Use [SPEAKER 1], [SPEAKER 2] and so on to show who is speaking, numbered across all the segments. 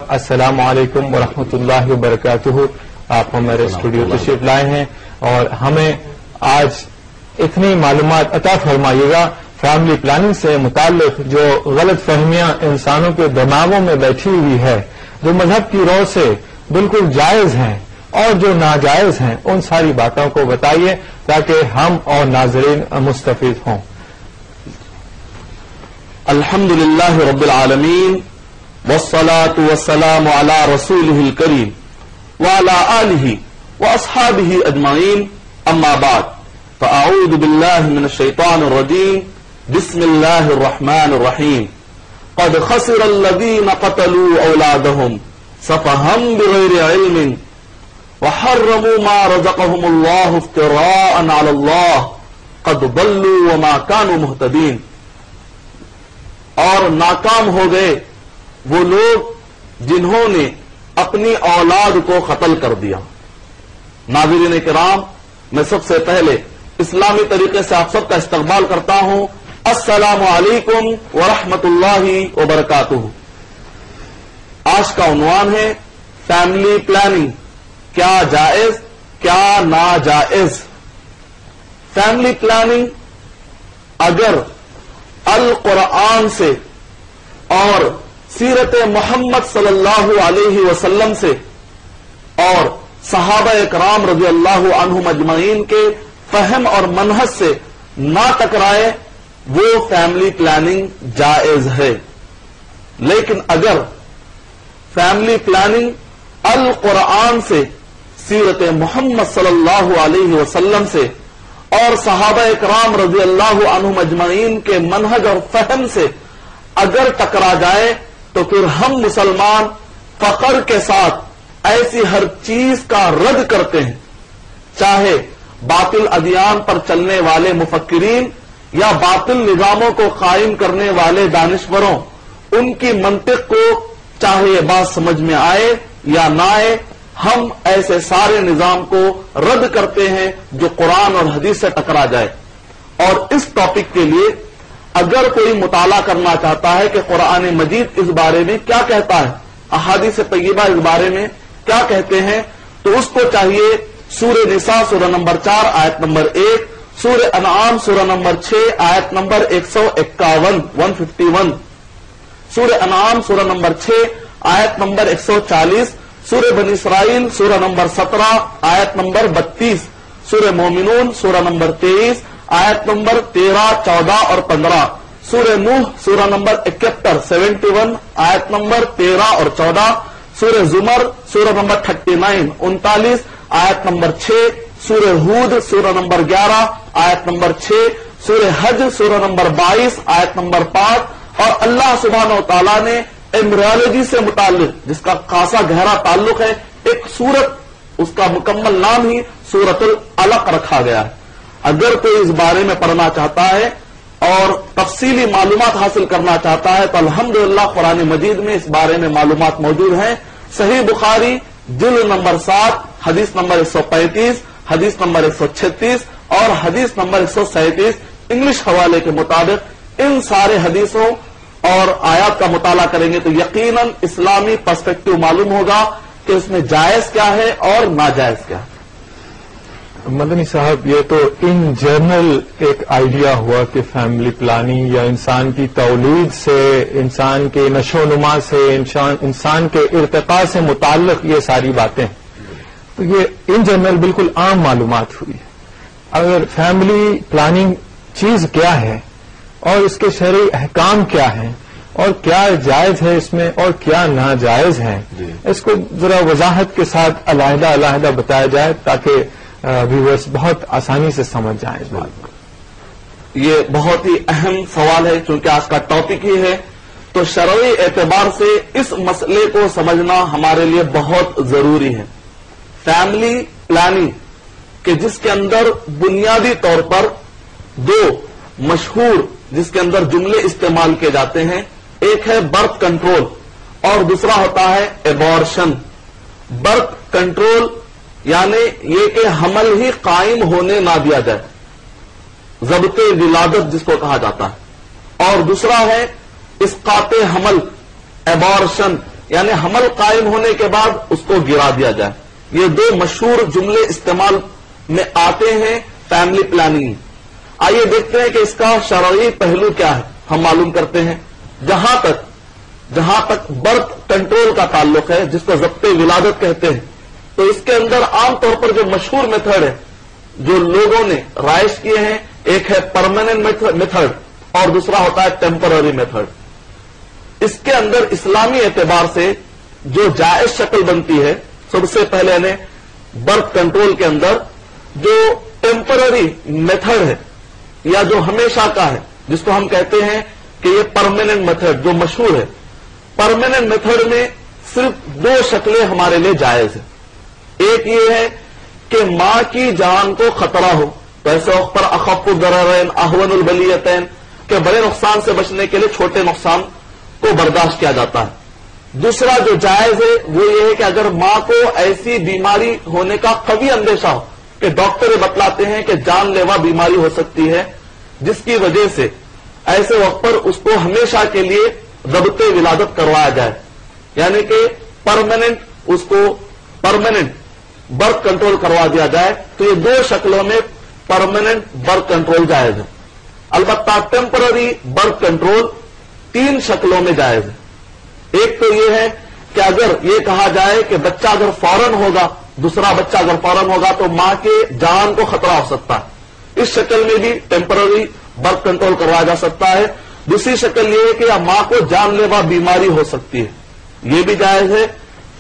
[SPEAKER 1] السلام علیکم ورحمۃ اللہ وبرکاتہ. آپ ہمارے اسٹوڈیو تشریف لائے ہیں اور ہمیں آج اتنی معلومات عطا فرمائیے گا فیملی پلاننگ سے متعلق جو غلط فہمیاں انسانوں کے دماغوں میں بیٹھی ہوئی ہے، جو مذہب کی رو سے بالکل جائز ہیں اور جو ناجائز ہیں، ان ساری باتوں کو بتائیے تاکہ ہم اور ناظرین مستفید ہوں.
[SPEAKER 2] الحمد للہ رب العالمین والصلاة والسلام على رسوله الكريم وعلى آله وأصحابه أجمعين. أما بعد فأعوذ بالله من الشيطان الرجيم. بسم الله الرحمن الرحيم. قد خسر الذين قتلوا أولادهم سفها بغير علم وحرموا ما رزقهم الله افتراء على الله قد ضلوا وما كانوا مهتدين. اور ناکام ہو گئے وہ لوگ جنہوں نے اپنی اولاد کو قتل کر دیا. ناظرین کرام، میں سب سے پہلے اسلامی طریقے سے آپ سب کا استقبال کرتا ہوں. السلام علیکم ورحمۃ اللہ وبرکاتہ. آج کا عنوان ہے فیملی پلاننگ، کیا جائز کیا ناجائز. فیملی پلاننگ اگر القرآن سے اور سیرت محمد صلی اللہ علیہ وسلم سے اور صحابہ کرام رضی اللہ عنہم اجمعین کے فہم اور منہج سے نہ ٹکرائے وہ فیملی پلاننگ جائز ہے. لیکن اگر فیملی پلاننگ القرآن سے، سیرت محمد صلی اللہ علیہ وسلم سے اور صحابہ کرام رضی اللہ عنہم اجمعین کے منہج اور فہم سے اگر ٹکرا جائے تو پھر ہم مسلمان فخر کے ساتھ ایسی ہر چیز کا رد کرتے ہیں، چاہے باطل ادیان پر چلنے والے مفکرین یا باطل نظاموں کو قائم کرنے والے دانشوروں، ان کی منطق کو چاہے یہ بات سمجھ میں آئے یا نہ آئے، ہم ایسے سارے نظام کو رد کرتے ہیں جو قرآن اور حدیث سے ٹکرا جائے. اور اس ٹاپک کے لیے اگر کوئی مطالعہ کرنا چاہتا ہے کہ قرآن مجید اس بارے میں کیا کہتا ہے، احادیث طیبہ اس بارے میں کیا کہتے ہیں، تو اس کو چاہیے سورہ نساء سورہ نمبر 4 آیت نمبر 1، سورہ انعام سورہ نمبر 6 آیت نمبر 151، سورہ انعام سورہ نمبر 6 آیت نمبر 140، سورہ بنی اسرائیل سورہ نمبر 17 آیت نمبر 32، سورہ مومنون سورہ نمبر 23 آیت نمبر 13، 14 اور 15، سورہ نوح سورہ نمبر 71 آیت نمبر 13 اور 14، سورہ زمر سورہ نمبر 39 آیت نمبر 6، سورہ ہود سورہ نمبر 11 آیت نمبر 6، سورہ حج سورہ نمبر 22 آیت نمبر 5۔ اور اللہ سبحانہ و تعالیٰ نے ایمبریولوجی سے متعلق، جس کا خاصا گہرا تعلق ہے، ایک سورت، اس کا مکمل نام ہی سورۃ العلق رکھا گیا ہے. اگر کوئی اس بارے میں پڑھنا چاہتا ہے اور تفصیلی معلومات حاصل کرنا چاہتا ہے تو الحمدللہ قرآن مجید میں اس بارے میں معلومات موجود ہیں. صحیح بخاری جلد نمبر 7 حدیث نمبر 135، حدیث نمبر 136 اور حدیث نمبر 137 انگلش حوالے کے مطابق ان سارے حدیثوں اور آیات کا مطالعہ کریں گے تو یقیناً اسلامی پرسپیکٹو معلوم ہوگا کہ اس میں جائز کیا ہے اور ناجائز کیا ہے.
[SPEAKER 1] مدنی صاحب، یہ تو ان جنرل ایک آئیڈیا ہوا کہ فیملی پلاننگ یا انسان کی تولید سے، انسان کے نشو و نما سے، انسان کے ارتقاء سے متعلق یہ ساری باتیں، تو یہ ان جنرل بالکل عام معلومات ہوئی. اگر فیملی پلاننگ چیز کیا ہے اور اس کے شرعی احکام کیا ہیں اور کیا جائز ہے اس میں اور کیا ناجائز ہے، اس کو ذرا وضاحت کے ساتھ علیحدہ علیحدہ بتایا جائے تاکہ ویورز بہت آسانی سے سمجھ جائیں اس بات کو.
[SPEAKER 2] یہ بہت ہی اہم سوال ہے چونکہ آج کا ٹاپک ہی ہے، تو شرعی اعتبار سے اس مسئلے کو سمجھنا ہمارے لیے بہت ضروری ہے. فیملی پلاننگ کہ جس کے اندر بنیادی طور پر دو مشہور جس کے اندر جملے استعمال کیے جاتے ہیں، ایک ہے برتھ کنٹرول اور دوسرا ہوتا ہے ایبارشن. برتھ کنٹرول یعنی یہ کہ حمل ہی قائم ہونے نہ دیا جائے، ضبط ولادت جس کو کہا جاتا ہے، اور دوسرا ہے اسقاط حمل، ایبارشن یعنی حمل قائم ہونے کے بعد اس کو گرا دیا جائے. یہ دو مشہور جملے استعمال میں آتے ہیں فیملی پلاننگ. آئیے دیکھتے ہیں کہ اس کا شرعی پہلو کیا ہے. ہم معلوم کرتے ہیں جہاں تک برتھ کنٹرول کا تعلق ہے، جس کو ضبط ولادت کہتے ہیں، تو اس کے اندر عام طور پر جو مشہور میتھڈ ہے جو لوگوں نے رائج کیے ہیں، ایک ہے پرماننٹ میتھڈ اور دوسرا ہوتا ہے ٹیمپرری میتھڈ. اس کے اندر اسلامی اعتبار سے جو جائز شکل بنتی ہے، سب سے پہلے نے برتھ کنٹرول کے اندر جو ٹیمپرری میتھڈ ہے یا جو ہمیشہ کا ہے، جس کو ہم کہتے ہیں کہ یہ پرماننٹ میتھڈ جو مشہور ہے. پرماننٹ میتھڈ میں صرف دو شکلیں ہمارے لیے جائز ہیں. ایک یہ ہے کہ ماں کی جان کو خطرہ ہو، تو ایسے وقت پر اخف الضررین اہون البلیتین، کہ بڑے نقصان سے بچنے کے لیے چھوٹے نقصان کو برداشت کیا جاتا ہے. دوسرا جو جائز ہے وہ یہ ہے کہ اگر ماں کو ایسی بیماری ہونے کا قوی اندیشہ ہو کہ ڈاکٹر بتلاتے ہیں کہ جان لیوا بیماری ہو سکتی ہے، جس کی وجہ سے ایسے وقت پر اس کو ہمیشہ کے لیے ضبط ولادت کروایا جائے، یعنی کہ پرماننٹ برتھ کنٹرول کروا دیا جائے. تو یہ دو شکلوں میں پرماننٹ برتھ کنٹرول جائز ہے. البتہ ٹیمپرری برتھ کنٹرول تین شکلوں میں جائز ہے. ایک تو یہ ہے کہ اگر یہ کہا جائے کہ بچہ اگر فوراً ہوگا، دوسرا بچہ اگر فوراً ہوگا تو ماں کے جان کو خطرہ ہو سکتا ہے، اس شکل میں بھی ٹیمپرری برتھ کنٹرول کروایا جا سکتا ہے. دوسری شکل یہ ہے کہ ماں کو جان لیوا بیماری ہو سکتی ہے، یہ بھی جائز ہے.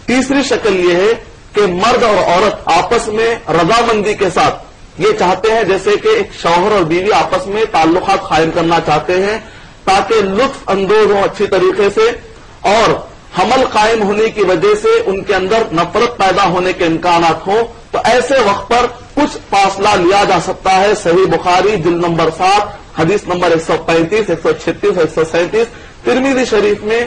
[SPEAKER 2] تیسری شکل یہ ہے کہ مرد اور عورت آپس میں رضامندی کے ساتھ یہ چاہتے ہیں، جیسے کہ ایک شوہر اور بیوی آپس میں تعلقات قائم کرنا چاہتے ہیں تاکہ لطف اندوز ہوں اچھی طریقے سے، اور حمل قائم ہونے کی وجہ سے ان کے اندر نفرت پیدا ہونے کے امکانات ہوں، تو ایسے وقت پر کچھ فاصلہ لیا جا سکتا ہے. صحیح بخاری جلد نمبر 7 حدیث نمبر 135 136 137، ترمذی شریف میں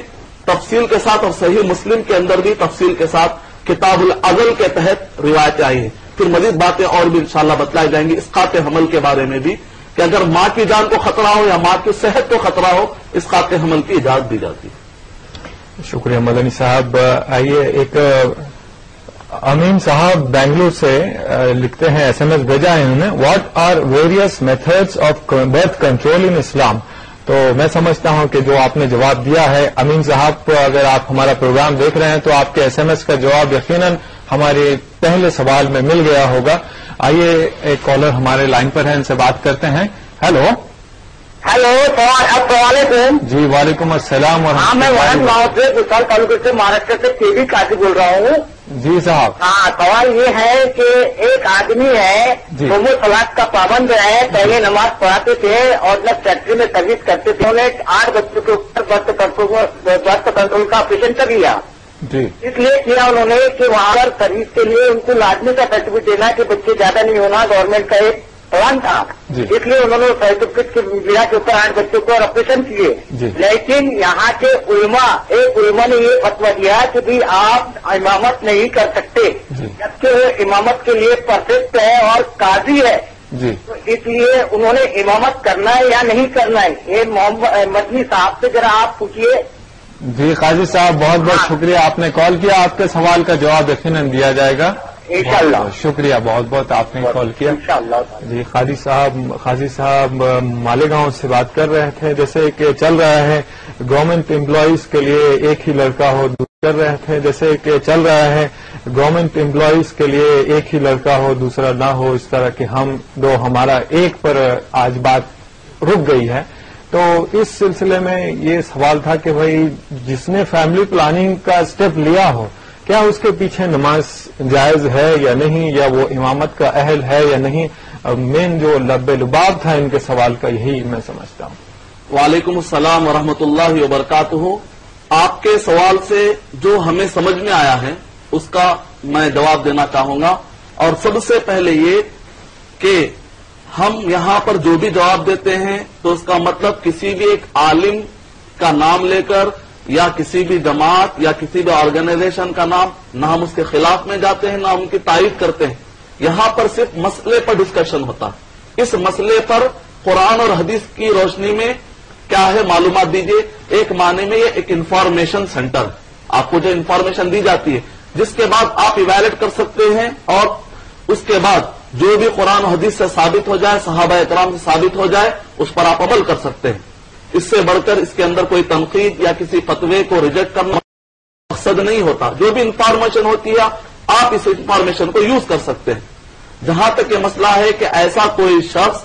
[SPEAKER 2] تفصیل کے ساتھ، اور صحیح مسلم کے اندر بھی تفصیل کے ساتھ کتاب العدل کے تحت روایتیں آئی ہیں. پھر مزید باتیں اور بھی انشاءاللہ بتلائی جائیں گی اسقاط حمل کے بارے میں بھی، کہ اگر ماں کی جان کو خطرہ ہو یا ماں کی صحت کو خطرہ ہو، اسقاط حمل کی اجازت دی جاتی ہے.
[SPEAKER 1] شکریہ مدنی صاحب. آئیے ایک امین صاحب بنگلور سے لکھتے ہیں، ایس ایم ایس بھیجا ہے انہوں نے، what are various methods of birth control in Islam. تو میں سمجھتا ہوں کہ جو آپ نے جواب دیا ہے امین صاحب کو، اگر آپ ہمارا پروگرام دیکھ رہے ہیں تو آپ کے ایس ایم ایس کا جواب یقیناً ہمارے پہلے سوال میں مل گیا ہوگا. آئیے ایک کالر ہمارے لائن پر ہے، ان سے بات کرتے ہیں. ہیلو
[SPEAKER 3] السلام علیکم.
[SPEAKER 1] جی وعلیکم السلام ورحمۃ اللہ.
[SPEAKER 3] ہاں، میں وارن گاؤں سے گلسار تعلقے سے مہاراشٹر سے کے وی قاضی بول رہا ہوں.
[SPEAKER 1] جی صاحب.
[SPEAKER 3] ہاں، سوال یہ ہے کہ ایک آدمی ہے قوم صلاح کا پابند ہے، پہلے نماز پڑھاتے تھے اور جب فیکٹری میں سروس کرتے تھے، انہوں نے 8 بچوں کے اوپر برتھ کنٹرول کا آپریشن کر لیا.
[SPEAKER 1] جی
[SPEAKER 3] اس لیے کیا انہوں نے کہ وہاں پر سروس کے لیے ان کو لازمی کا سرٹیفکیٹ دینا کہ بچے زیادہ نہیں ہونا، گورنمنٹ کا ایک پلان تھا. اس لیے انہوں نے سرٹیفکیٹ کی بنا کے اوپر 8 بچوں کو آپریشن کیے. لیکن یہاں کے ایک علماء نے یہ فتویٰ دیا کہ بھی آپ امامت نہیں کر سکتے، جبکہ وہ امامت کے لیے پرفیکٹ ہے اور قاضی ہے. تو اس لیے انہوں نے امامت کرنا ہے یا نہیں کرنا ہے، یہ مدنی صاحب سے ذرا آپ پوچھیے.
[SPEAKER 1] جی قاضی صاحب بہت بہت شکریہ، آپ نے کال کیا، آپ کے سوال کا جواب یقیناً دیا جائے گا
[SPEAKER 3] انشاءاللہ.
[SPEAKER 1] شکریہ، بہت بہت آپ نے کال کیا.
[SPEAKER 3] انشاءاللہ.
[SPEAKER 1] جی قاضی صاحب مالیگاؤں سے بات کر رہے تھے، جیسے کہ چل رہا ہے گورنمنٹ امپلائیز کے لیے ایک ہی لڑکا ہو، کر رہے تھے جیسے کہ چل رہا ہے گورنمنٹ امپلائیز کے لیے ایک ہی لڑکا ہو دوسرا نہ ہو، اس طرح کہ ہم دو ہمارا ایک پر آج بات رک گئی ہے. تو اس سلسلے میں یہ سوال تھا کہ بھائی جس نے فیملی پلاننگ کا اسٹیپ لیا ہو، کیا اس کے پیچھے نماز جائز ہے یا نہیں، یا وہ امامت کا اہل ہے یا نہیں. مین جو لب لباب تھا ان کے سوال کا یہی میں سمجھتا ہوں.
[SPEAKER 2] وعلیکم السلام ورحمۃ اللہ وبرکاتہ. آپ کے سوال سے جو ہمیں سمجھ میں آیا ہے اس کا میں جواب دینا چاہوں گا. اور سب سے پہلے یہ کہ ہم یہاں پر جو بھی جواب دیتے ہیں تو اس کا مطلب کسی بھی ایک عالم کا نام لے کر یا کسی بھی جماعت یا کسی بھی آرگنائزیشن کا نام، نہ ہم اس کے خلاف میں جاتے ہیں نہ ان کی تائید کرتے ہیں. یہاں پر صرف مسئلے پر ڈسکشن ہوتا ہے. اس مسئلے پر قرآن اور حدیث کی روشنی میں کیا ہے معلومات دیجیے. ایک معنی میں یہ ایک انفارمیشن سینٹر، آپ کو جو انفارمیشن دی جاتی ہے جس کے بعد آپ ایویلویٹ کر سکتے ہیں اور اس کے بعد جو بھی قرآن و حدیث سے ثابت ہو جائے، صحابہ اکرام سے ثابت ہو جائے، اس پر آپ عمل کر سکتے ہیں. اس سے بڑھ کر اس کے اندر کوئی تنقید یا کسی فتوے کو ریجیکٹ کرنا مقصد نہیں ہوتا. جو بھی انفارمیشن ہوتی ہے آپ اس انفارمیشن کو یوز کر سکتے ہیں. جہاں تک یہ مسئلہ ہے کہ ایسا کوئی شخص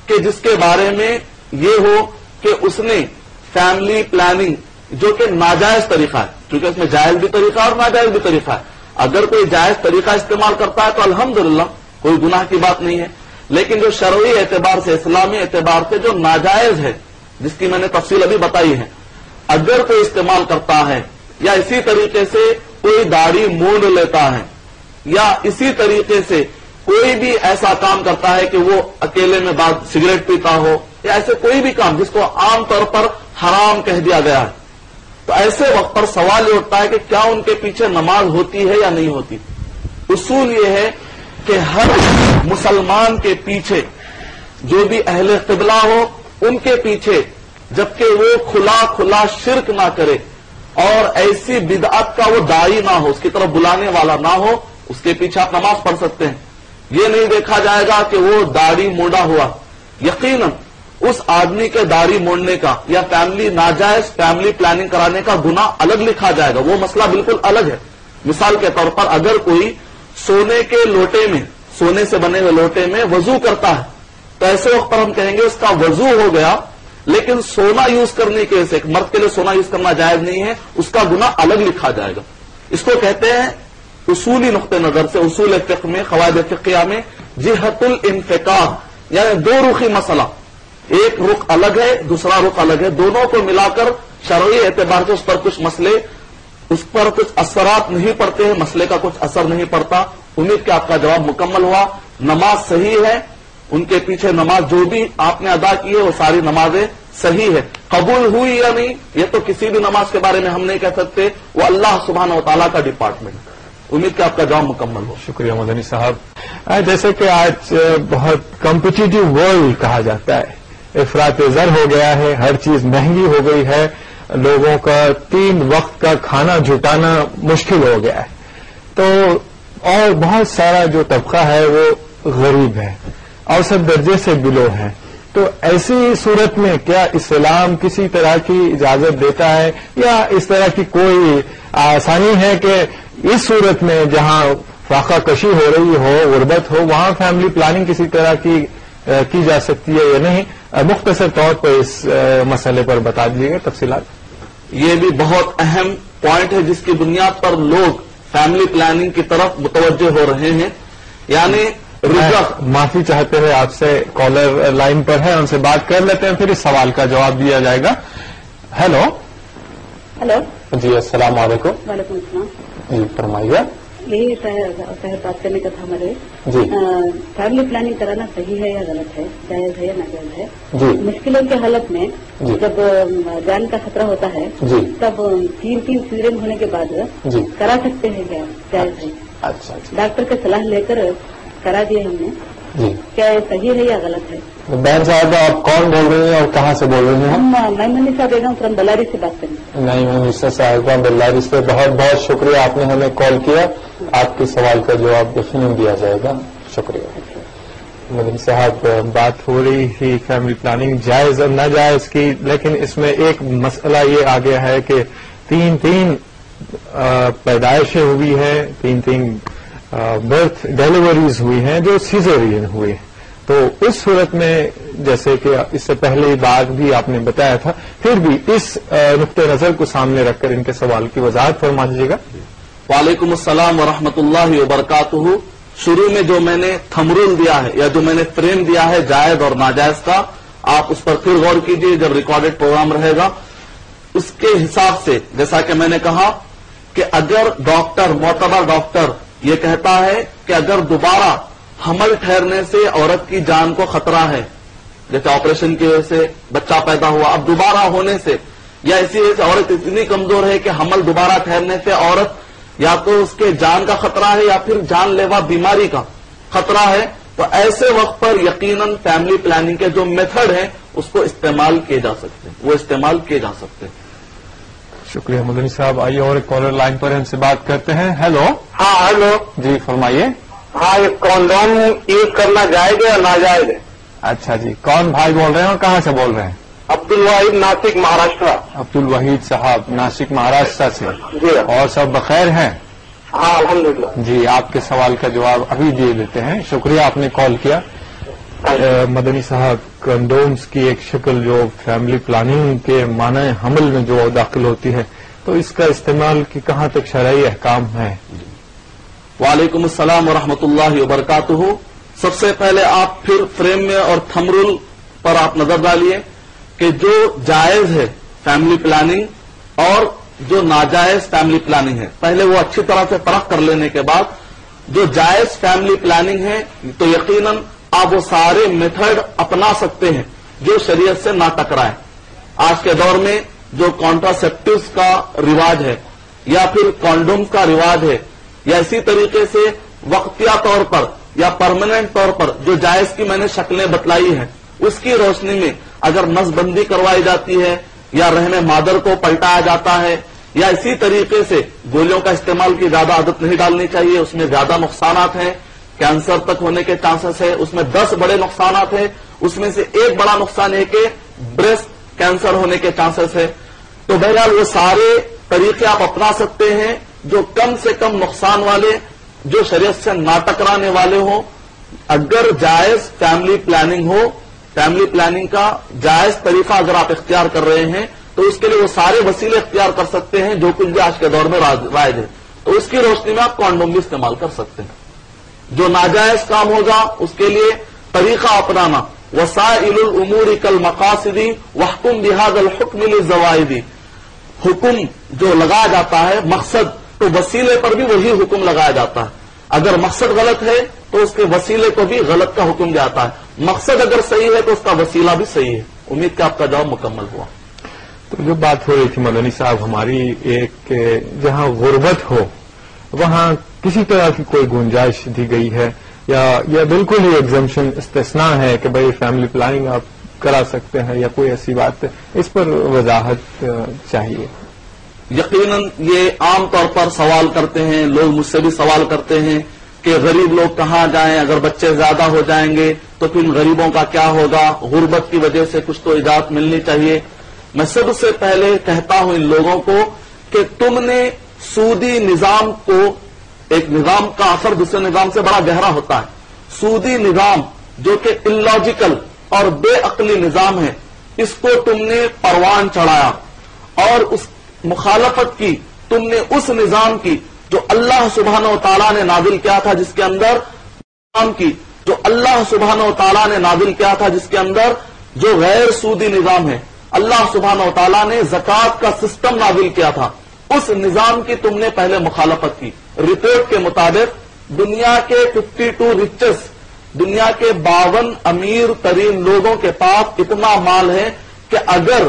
[SPEAKER 2] کہ جس کے بارے میں یہ ہو کہ اس نے فیملی پلاننگ جو کہ ناجائز طریقہ ہے، کیونکہ اس میں جائز بھی طریقہ اور ناجائز بھی طریقہ ہے، اگر کوئی جائز طریقہ استعمال کرتا ہے تو الحمدللہ کوئی گناہ کی بات نہیں ہے. لیکن جو شرعی اعتبار سے، اسلامی اعتبار سے جو ناجائز ہے، جس کی میں نے تفصیل ابھی بتائی ہے، اگر کوئی استعمال کرتا ہے یا اسی طریقے سے کوئی داڑھی مونڈ لیتا ہے یا اسی طریقے سے کوئی بھی ایسا کام کرتا ہے کہ وہ اکیلے میں بعد سگریٹ پیتا ہو یا ایسے کوئی بھی کام جس کو عام طور پر حرام کہہ دیا گیا ہے، تو ایسے وقت پر سوال یہ اٹھتا ہے کہ کیا ان کے پیچھے نماز ہوتی ہے یا نہیں ہوتی. اصول یہ ہے کہ ہر مسلمان کے پیچھے جو بھی اہل قبلہ ہو ان کے پیچھے جبکہ وہ کھلا شرک نہ کرے اور ایسی بدعت کا وہ داعی نہ ہو، اس کی طرف بلانے والا نہ ہو، اس کے پیچھے آپ نماز پڑھ سکتے ہیں. یہ نہیں دیکھا جائے گا کہ وہ داڑھی موڑا ہوا. یقیناً اس آدمی کے داڑھی موڑنے کا یا ناجائز فیملی پلاننگ کرانے کا گناہ الگ لکھا جائے گا، وہ مسئلہ بالکل الگ ہے. مثال کے طور پر اگر کوئی سونے کے لوٹے میں، سونے سے بنے ہوئے لوٹے میں وضو کرتا ہے تو ایسے وقت پر ہم کہیں گے اس کا وضو ہو گیا، لیکن سونا یوز کرنے کی وجہ سے ایک مرد کے لیے سونا یوز کرنا جائز نہیں ہے، اس کا گناہ الگ لکھا جائے گا. اس کو کہتے ہیں اصولی نقطہ نظر سے، اصول فقہ میں، قواعد فقہیہ میں جہت الانفقاق، یعنی دو رخی مسئلہ، ایک رخ الگ ہے دوسرا رخ الگ ہے، دونوں کو ملا کر شرعی اعتبار سے اس پر کچھ مسئلے، اس پر کچھ اثرات نہیں پڑتے ہیں، مسئلے کا کچھ اثر نہیں پڑتا. امید کہ آپ کا جواب مکمل ہوا. نماز صحیح ہے، ان کے پیچھے نماز جو بھی آپ نے ادا کی ہے وہ ساری نمازیں صحیح ہے. قبول ہوئی یا نہیں یہ تو کسی بھی نماز کے بارے میں ہم نہیں کہہ سکتے، وہ اللہ سبحانہ و تعالیٰ کا ڈپارٹمنٹ. امید کہ آپ کا جواب مکمل ہو.
[SPEAKER 1] شکریہ مدنی صاحب. جیسے کہ آج بہت کمپٹیٹو ورلڈ کہا جاتا ہے، افراط زر ہو گیا ہے، ہر چیز مہنگی ہو گئی ہے، لوگوں کا 3 وقت کا کھانا جٹانا مشکل ہو گیا ہے، تو اور بہت سارا جو طبقہ ہے وہ غریب ہے، اوسط درجے سے بلو ہے. تو ایسی صورت میں کیا اسلام کسی طرح کی اجازت دیتا ہے یا اس طرح کی کوئی آسانی ہے کہ اس صورت میں جہاں فاقہ کشی ہو رہی ہو، غربت ہو، وہاں فیملی پلاننگ کسی طرح کی جا سکتی ہے یا نہیں؟ مختصر طور پر اس مسئلے پر بتا دیجیے گا تفصیلات.
[SPEAKER 2] یہ بھی بہت اہم پوائنٹ ہے جس کی بنیاد پر لوگ فیملی پلاننگ کی طرف متوجہ ہو رہے ہیں. یعنی
[SPEAKER 1] معافی چاہتے ہوئے آپ سے کالر لائن پر ہے، ان سے بات کر لیتے ہیں، پھر اس سوال کا جواب دیا جائے گا. ہیلو. جی السلام علیکم.
[SPEAKER 4] وعلیکم السلام.
[SPEAKER 1] جی فرمائیے.
[SPEAKER 4] یہی صاحب بات کرنے کا تھا ہمارے.
[SPEAKER 1] جی
[SPEAKER 4] فیملی پلاننگ کرانا صحیح ہے یا غلط ہے، جائز ہے یا ناجائز ہے؟
[SPEAKER 1] جی
[SPEAKER 4] مشکلوں کی حالت میں
[SPEAKER 1] جی
[SPEAKER 4] جب جان کا خطرہ ہوتا ہے
[SPEAKER 1] جی
[SPEAKER 4] تب 3 سیزرین ہونے کے بعد
[SPEAKER 1] جی
[SPEAKER 4] کرا سکتے ہیں کیا؟ جائز ہے؟
[SPEAKER 1] اچھا
[SPEAKER 4] ڈاکٹر کی صلاح لے کر کرا دیے ہم نے،
[SPEAKER 1] جی.
[SPEAKER 4] کیا یہ صحیح ہے یا غلط ہے؟
[SPEAKER 1] بہن صاحب آپ کون بول رہی ہیں اور کہاں سے بول رہی ہیں؟
[SPEAKER 4] ہم میمونی صاحب بیگم فرام بلاری سے بات کریں.
[SPEAKER 1] نہیں منیسا صاحبہ بلاری سے بہت بہت شکریہ، آپ نے ہمیں کال کیا. آپ کے سوال کا جواب یقیناً دیا جائے گا. شکریہ. مدنی صاحب بات ہو رہی تھی فیملی پلاننگ جائز اور ناجائز کی، لیکن اس میں ایک مسئلہ یہ آ گیا ہے کہ 3 پیدائشیں ہوئی ہیں، 3 برتھ ڈیلیوریز ہوئی ہیں جو سیزرین ہوئی. تو اس صورت میں جیسے کہ اس سے پہلے بات بھی آپ نے بتایا تھا، پھر بھی اس نقطۂ نظر کو سامنے رکھ کر ان کے سوال کی وضاحت فرما دیجیے گا.
[SPEAKER 2] وعلیکم السلام ورحمۃ اللہ وبرکاتہ. شروع میں جو میں نے تھم رول دیا ہے یا جو میں نے فریم دیا ہے جائز اور ناجائز کا، آپ اس پر پھر غور کیجیے جب ریکارڈڈ پروگرام رہے گا. اس کے حساب سے جیسا کہ میں نے کہا کہ اگر ڈاکٹر، معتبر ڈاکٹر یہ کہتا ہے کہ اگر دوبارہ حمل ٹھہرنے سے عورت کی جان کو خطرہ ہے، جیسے آپریشن کی وجہ سے بچہ پیدا ہوا، اب دوبارہ ہونے سے یا اسی وجہ سے عورت اتنی کمزور ہے کہ حمل دوبارہ ٹھہرنے سے عورت یا تو اس کے جان کا خطرہ ہے یا پھر جان لیوا بیماری کا خطرہ ہے، تو ایسے وقت پر یقیناً فیملی پلاننگ کے جو میتھڈ ہیں اس کو استعمال کیے جا سکتے ہیں، وہ استعمال کیے جا سکتے ہیں.
[SPEAKER 1] شکریہ مدنی صاحب. آئیے اور ایک کالر لائن پر ہم سے بات کرتے ہیں. ہیلو.
[SPEAKER 3] ہاں ہیلو.
[SPEAKER 1] جی فرمائیے.
[SPEAKER 3] ہاں یہ کونڈوم یوز کرنا جائز ہے یا ناجائز ہے؟
[SPEAKER 1] اچھا جی, کون بھائی بول رہے ہیں اور کہاں سے بول رہے ہیں؟
[SPEAKER 3] عبد الواحد ناسک مہاراشٹر.
[SPEAKER 1] عبد الوحید صاحب ناسک مہاراشٹر سے.
[SPEAKER 3] جی
[SPEAKER 1] اور سب بخیر ہیں؟
[SPEAKER 3] ہاں الحمدللہ.
[SPEAKER 1] جی آپ کے سوال کا جواب ابھی دے دیتے ہیں. شکریہ آپ نے کال کیا. مدنی صاحب, کنڈومز کی ایک شکل جو فیملی پلاننگ کے معنی حمل میں جو داخل ہوتی ہے, تو اس کا استعمال کی کہاں تک شرعی احکام ہے؟
[SPEAKER 2] وعلیکم السلام ورحمۃ اللہ وبرکاتہ. سب سے پہلے آپ پھر فریم میں اور تھم رول پر آپ نظر ڈالیے کہ جو جائز ہے فیملی پلاننگ اور جو ناجائز فیملی پلاننگ ہے, پہلے وہ اچھی طرح سے پرکھ کر لینے کے بعد جو جائز فیملی پلاننگ ہے تو یقیناً آپ وہ سارے میتھڈ اپنا سکتے ہیں جو شریعت سے نہ ٹکرائے. آج کے دور میں جو کانٹراسیپٹیوز کا رواج ہے یا پھر کانڈوم کا رواج ہے یا اسی طریقے سے وقتیہ طور پر یا پرماننٹ طور پر جو جائز کی میں نے شکلیں بتلائی ہیں, اس کی روشنی میں اگر نس بندی کروائی جاتی ہے یا رحم مادر کو پلٹایا جاتا ہے یا اسی طریقے سے گولیوں کا استعمال کی زیادہ عادت نہیں ڈالنی چاہیے, اس میں زیادہ نقصانات ہیں, کینسر تک ہونے کے چانسز ہے, اس میں 10 بڑے نقصانات ہیں, اس میں سے ایک بڑا نقصان ہے کہ بریسٹ کینسر ہونے کے چانسز ہے. تو بہرحال وہ سارے طریقے آپ اپنا سکتے ہیں جو کم سے کم نقصان والے, جو شریعت سے نہ ٹکرانے والے ہوں. اگر جائز فیملی پلاننگ ہو, فیملی پلاننگ کا جائز طریقہ اگر آپ اختیار کر رہے ہیں تو اس کے لیے وہ سارے وسیلے اختیار کر سکتے ہیں جو کچھ بھی آج کے دور میں رائج ہے. تو اس کی روشنی میں آپ کانڈوم بھی استعمال کر سکتے ہیں. جو ناجائز کام ہوگا اس کے لیے طریقہ اپنانا, وسائل الامور کالمقاصد واحکم بہذا الحکم للزوائد. حکم جو لگایا جاتا ہے مقصد, تو وسیلے پر بھی وہی حکم لگایا جاتا ہے. اگر مقصد غلط ہے تو اس کے وسیلے کو بھی غلط کا حکم جاتا ہے. مقصد اگر صحیح ہے تو اس کا وسیلہ بھی صحیح ہے. امید کہ آپ کا جواب مکمل ہوا.
[SPEAKER 1] تو جو بات ہو رہی تھی مدنی صاحب ہماری, ایک جہاں غربت ہو وہاں کسی طرح کی کوئی گنجائش دی گئی ہے یا بالکل ہی ایگزمپشن استثناء ہے کہ بھائی فیملی پلاننگ آپ کرا سکتے ہیں, یا کوئی ایسی بات ہے, اس پر وضاحت چاہیے.
[SPEAKER 2] یقیناً یہ عام طور پر سوال کرتے ہیں لوگ, مجھ سے بھی سوال کرتے ہیں کہ غریب لوگ کہاں جائیں, اگر بچے زیادہ ہو جائیں گے تو پھر غریبوں کا کیا ہوگا, غربت کی وجہ سے کچھ تو اجازت ملنی چاہیے. میں سب سے پہلے کہتا ہوں ان لوگوں کو کہ تم نے سودی نظام کو, ایک نظام کا اثر دوسرے نظام سے بڑا گہرا ہوتا ہے. سودی نظام جو کہ اللاجیکل اور بے عقلی نظام ہے, اس کو تم نے پروان چڑھایا اور اس مخالفت کی تم نے اس نظام کی جو اللہ سبحانہ و تعالیٰ نے نازل کیا تھا, جس کے اندر کی جو اللہ سبحانہ و تعالیٰ نے نازل کیا تھا, جس کے اندر جو غیر سودی نظام ہے. اللہ سبحانہ و تعالیٰ نے زکوٰۃ کا سسٹم نازل کیا تھا, اس نظام کی تم نے پہلے مخالفت کی. رپورٹ کے مطابق دنیا کے 52 ریچس, دنیا کے 52 امیر ترین لوگوں کے پاس اتنا مال ہے کہ اگر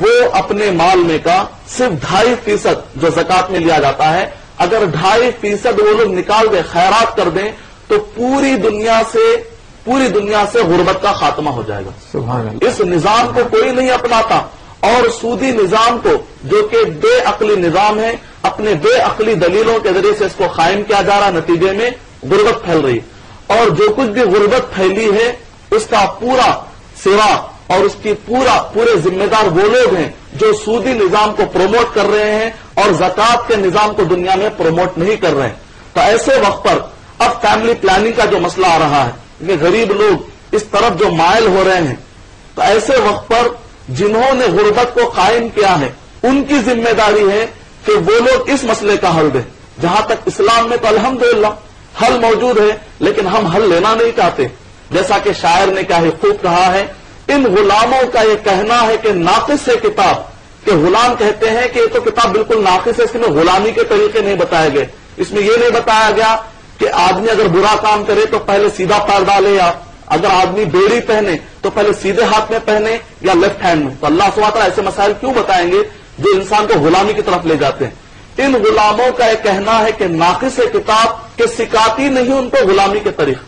[SPEAKER 2] وہ اپنے مال میں کا صرف 2.5% جو زکوٰۃ میں لیا جاتا ہے, اگر 2.5% وہ لوگ نکال دیں, خیرات کر دیں, تو پوری دنیا سے غربت کا خاتمہ ہو جائے گا.
[SPEAKER 1] سبحان اللہ.
[SPEAKER 2] اس نظام کو کوئی نہیں اپناتا, اور سودی نظام کو جو کہ بے عقلی نظام ہے, اپنے بے عقلی دلیلوں کے ذریعے سے اس کو قائم کیا جا رہا, نتیجے میں غربت پھیل رہی. اور جو کچھ بھی غربت پھیلی ہے اس کا پورا سوا اور اس کی پورے ذمہ دار وہ لوگ ہیں جو سودی نظام کو پروموٹ کر رہے ہیں اور زکوٰۃ کے نظام کو دنیا میں پروموٹ نہیں کر رہے ہیں. تو ایسے وقت پر اب فیملی پلاننگ کا جو مسئلہ آ رہا ہے کہ غریب لوگ اس طرف جو مائل ہو رہے ہیں, تو ایسے وقت پر جنہوں نے غربت کو قائم کیا ہے ان کی ذمہ داری ہے کہ وہ لوگ اس مسئلے کا حل دیں. جہاں تک اسلام میں تو الحمدللہ حل موجود ہے, لیکن ہم حل لینا نہیں چاہتے. جیسا کہ شاعر نے کیا خوب کہا ہے, ان غلاموں کا یہ کہنا ہے کہ ناقص ہے کتاب, کہ غلام کہتے ہیں کہ یہ تو کتاب بالکل ناقص ہے, اس میں غلامی کے طریقے نہیں بتائے گئے. اس میں یہ نہیں بتایا گیا کہ آدمی اگر برا کام کرے تو پہلے سیدھا پیر ڈالے, یا اگر آدمی بیڑی پہنے تو پہلے سیدھے ہاتھ میں پہنے یا لیفٹ ہینڈ میں. تو اللہ سبحانہ تعالیٰ ایسے مسائل کیوں بتائیں گے جو انسان کو غلامی کی طرف لے جاتے ہیں. ان غلاموں کا یہ کہنا ہے کہ ناقص ہے کتاب کہ سکھاتی نہیں ان کو غلامی کے طریقے.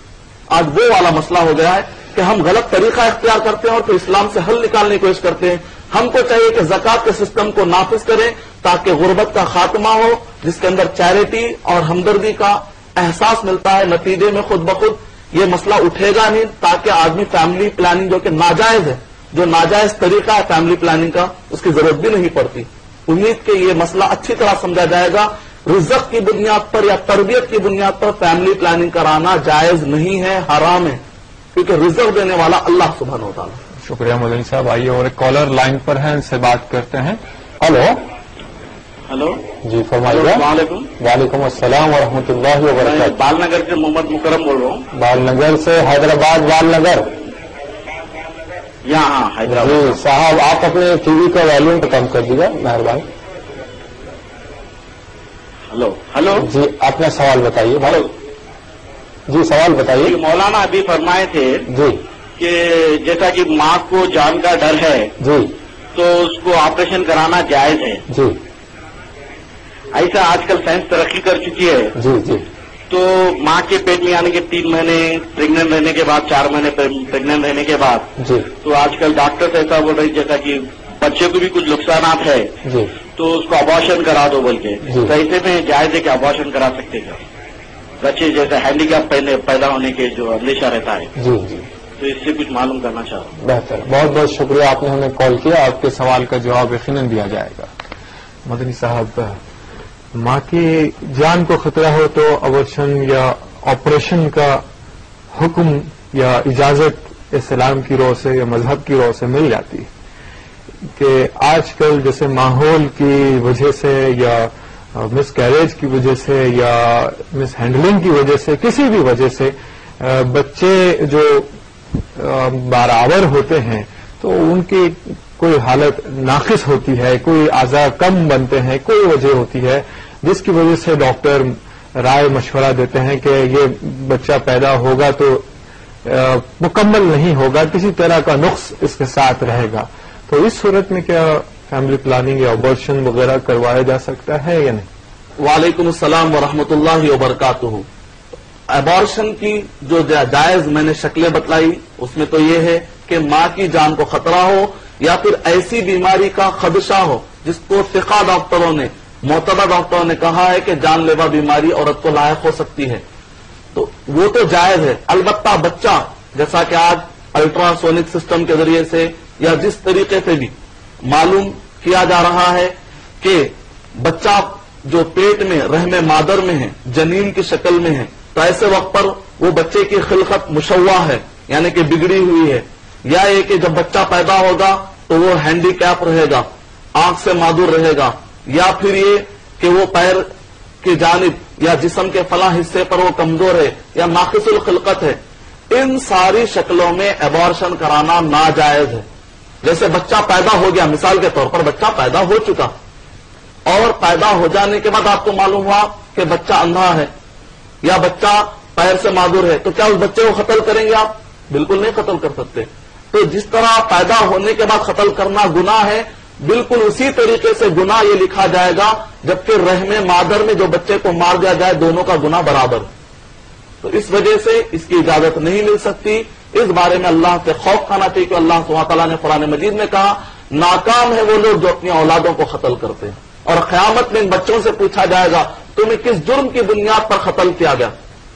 [SPEAKER 2] آج وہ والا مسئلہ ہو گیا ہے کہ ہم غلط طریقہ اختیار کرتے ہیں اور پھر اسلام سے حل نکالنے کی کوشش کرتے ہیں. ہم کو چاہیے کہ زکات کے سسٹم کو نافذ کریں تاکہ غربت کا خاتمہ ہو، جس کے اندر چیریٹی اور ہمدردی کا احساس ملتا ہے. نتیجے میں خود بخود یہ مسئلہ اٹھے گا نہیں، تاکہ آدمی فیملی پلاننگ جو کہ ناجائز ہے، جو ناجائز طریقہ ہے فیملی پلاننگ کا، اس کی ضرورت بھی نہیں پڑتی. امید کہ یہ مسئلہ اچھی طرح سمجھا جائے گا. رزق کی بنیاد پر یا تربیت کی بنیاد پر فیملی پلاننگ کرانا جائز نہیں ہے، حرام ہے، کیونکہ رزق دینے والا اللہ سبحانہ و تعالیٰ.
[SPEAKER 1] شکریہ مدنی صاحب. آئیے اور ایک کالر لائن پر ہیں، ان سے بات کرتے ہیں. ہلو جی فرمائیے.
[SPEAKER 5] السلام علیکم.
[SPEAKER 1] وعلیکم السلام ورحمۃ اللہ وبرکاتہ.
[SPEAKER 5] بال نگر سے محمد مکرم بول رہا ہوں.
[SPEAKER 1] بال نگر سے حیدرآباد. بال نگر
[SPEAKER 5] یہاں حیدرآباد.
[SPEAKER 1] جی صاحب آپ اپنے ٹی وی کا والیوم کم کر دیجیے مہربانی.
[SPEAKER 5] ہلو
[SPEAKER 1] جی اپنا سوال بتائیے. جی سوال بتائیے.
[SPEAKER 5] مولانا ابھی فرمائے تھے
[SPEAKER 1] جی
[SPEAKER 5] کہ جیسا کہ ماں کو جان کا ڈر ہے
[SPEAKER 1] جی
[SPEAKER 5] تو اس کو آپریشن کرانا جائز ہے.
[SPEAKER 1] جی
[SPEAKER 5] ایسا آج کل سائنس ترقی کر چکی ہے.
[SPEAKER 1] جی جی
[SPEAKER 5] تو ماں کے پیٹ میں یعنی کہ 3 مہینے پریگننٹ رہنے کے بعد 4 مہینے پریگننٹ رہنے کے بعد
[SPEAKER 1] جی
[SPEAKER 5] تو آج کل ڈاکٹر ایسا بول رہے جیسا کہ بچے کو بھی کچھ نقصانات ہے
[SPEAKER 1] جی
[SPEAKER 5] تو اس کو ابارشن کرا دو بول کے.
[SPEAKER 1] جی.
[SPEAKER 5] تو ایسے میں جائز ہے کہ ابارشن کرا سکتے کیا بچے جیسے ہینڈی کیپ پیدا ہونے کے جو اندیشہ رہتا ہے؟
[SPEAKER 1] جی جی
[SPEAKER 5] تو اس سے کچھ معلوم کرنا چاہ رہا ہوں.
[SPEAKER 1] بہتر. بہت بہت شکریہ آپ نے ہمیں کال کیا. آپ کے سوال کا جواب یقیناً دیا جائے گا. مدنی صاحب ماں کی جان کو خطرہ ہو تو ابارشن یا آپریشن کا حکم یا اجازت اسلام کی رو سے یا مذہب کی رو سے مل جاتی ہے کہ آج کل جیسے ماحول کی وجہ سے یا مس کیریج کی وجہ سے یا مس ہینڈلنگ کی وجہ سے کسی بھی وجہ سے بچے جو برابر ہوتے ہیں تو ان کی کوئی حالت ناقص ہوتی ہے، کوئی اعضاء کم بنتے ہیں، کوئی وجہ ہوتی ہے جس کی وجہ سے ڈاکٹر رائے مشورہ دیتے ہیں کہ یہ بچہ پیدا ہوگا تو مکمل نہیں ہوگا، کسی طرح کا نقص اس کے ساتھ رہے گا. تو اس صورت میں کیا فیملی پلاننگ یا ابارشن وغیرہ کروایا جا سکتا ہے یا نہیں؟
[SPEAKER 2] وعلیکم السلام ورحمۃ اللہ وبرکاتہ. ابارشن کی جو جائز میں نے شکلیں بتلائی اس میں تو یہ ہے کہ ماں کی جان کو خطرہ ہو یا پھر ایسی بیماری کا خدشہ ہو جس کو ثقہ ڈاکٹروں نے، معتبر ڈاکٹروں نے کہا ہے کہ جان لیوا بیماری عورت کو لاحق ہو سکتی ہے، تو وہ تو جائز ہے. البتہ بچہ جیسا کہ آج الٹراسونک سسٹم کے ذریعے سے یا جس طریقے سے بھی معلوم کیا جا رہا ہے کہ بچہ جو پیٹ میں رحم مادر میں ہے، جنین کی شکل میں ہے، تو ایسے وقت پر وہ بچے کی خلقت مشوہ ہے یعنی کہ بگڑی ہوئی ہے، یا یہ کہ جب بچہ پیدا ہوگا تو وہ ہینڈی کیپ رہے گا، آنکھ سے معذور رہے گا، یا پھر یہ کہ وہ پیر کی جانب یا جسم کے فلاں حصے پر وہ کمزور ہے یا ناقص الخلقت ہے. ان ساری شکلوں میں ابارشن کرانا ناجائز ہے. جیسے بچہ پیدا ہو گیا، مثال کے طور پر بچہ پیدا ہو چکا اور پیدا ہو جانے کے بعد آپ کو معلوم ہوا کہ بچہ اندھا ہے یا بچہ پیر سے معذور ہے، تو کیا اس بچے کو قتل کریں گے آپ؟ بالکل نہیں قتل کر سکتے. تو جس طرح پیدا ہونے کے بعد قتل کرنا گناہ ہے، بالکل اسی طریقے سے گناہ یہ لکھا جائے گا جبکہ رحم مادر میں جو بچے کو مار دیا جائے، دونوں کا گناہ برابر. تو اس وجہ سے اس کی اجازت نہیں مل سکتی. اس بارے میں اللہ سے خوف کھانا چاہیے کہ اللہ سبحانہ تعالیٰ نے قرآن مجید میں کہا ناکام ہے وہ لوگ جو اپنی اولادوں کو قتل کرتے ہیں، اور قیامت میں ان بچوں سے پوچھا جائے گا تمہیں کس جرم کی بنیاد پر قتل کیا گیا.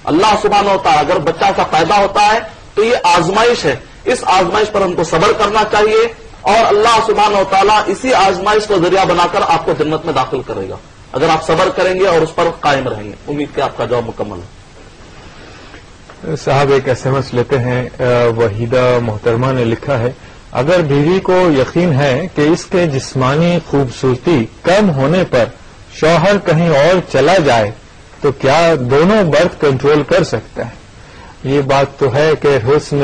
[SPEAKER 2] اللہ سبحانہ و تعالیٰ اگر بچہ ایسا پیدا ہوتا ہے تو یہ آزمائش ہے، اس آزمائش پر ہم کو صبر کرنا چاہیے، اور اللہ سبحانہ و تعالیٰ اسی آزمائش کو ذریعہ بنا کر آپ کو جنت میں داخل کرے گا اگر آپ صبر کریں گے اور اس پر قائم رہیں گے. امید کہ آپ کا جواب مکمل ہے.
[SPEAKER 1] صاحب ایک ایس ایم ایس لیتے ہیں. وحیدہ محترمہ نے لکھا ہے اگر بیوی کو یقین ہے کہ اس کے جسمانی خوبصورتی کم ہونے پر شوہر کہیں اور چلا جائے تو کیا دونوں برتھ کنٹرول کر سکتا ہے؟ یہ بات تو ہے کہ حسن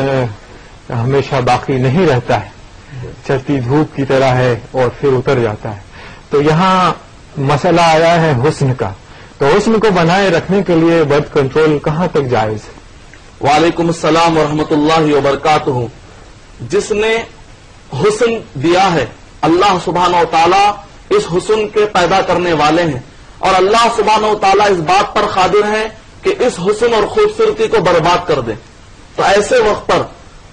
[SPEAKER 1] ہمیشہ باقی نہیں رہتا ہے، چلتی دھوپ کی طرح ہے اور پھر اتر جاتا ہے. تو یہاں مسئلہ آیا ہے حسن کا، تو حسن کو بنائے رکھنے کے لیے برتھ کنٹرول کہاں تک جائز ہے؟
[SPEAKER 2] وعلیکم السلام ورحمۃ اللہ وبرکاتہ. جس نے حسن دیا ہے اللہ سبحانہ و تعالیٰ اس حسن کے پیدا کرنے والے ہیں، اور اللہ سبحانہ و تعالیٰ اس بات پر قادر ہے کہ اس حسن اور خوبصورتی کو برباد کر دیں. تو ایسے وقت پر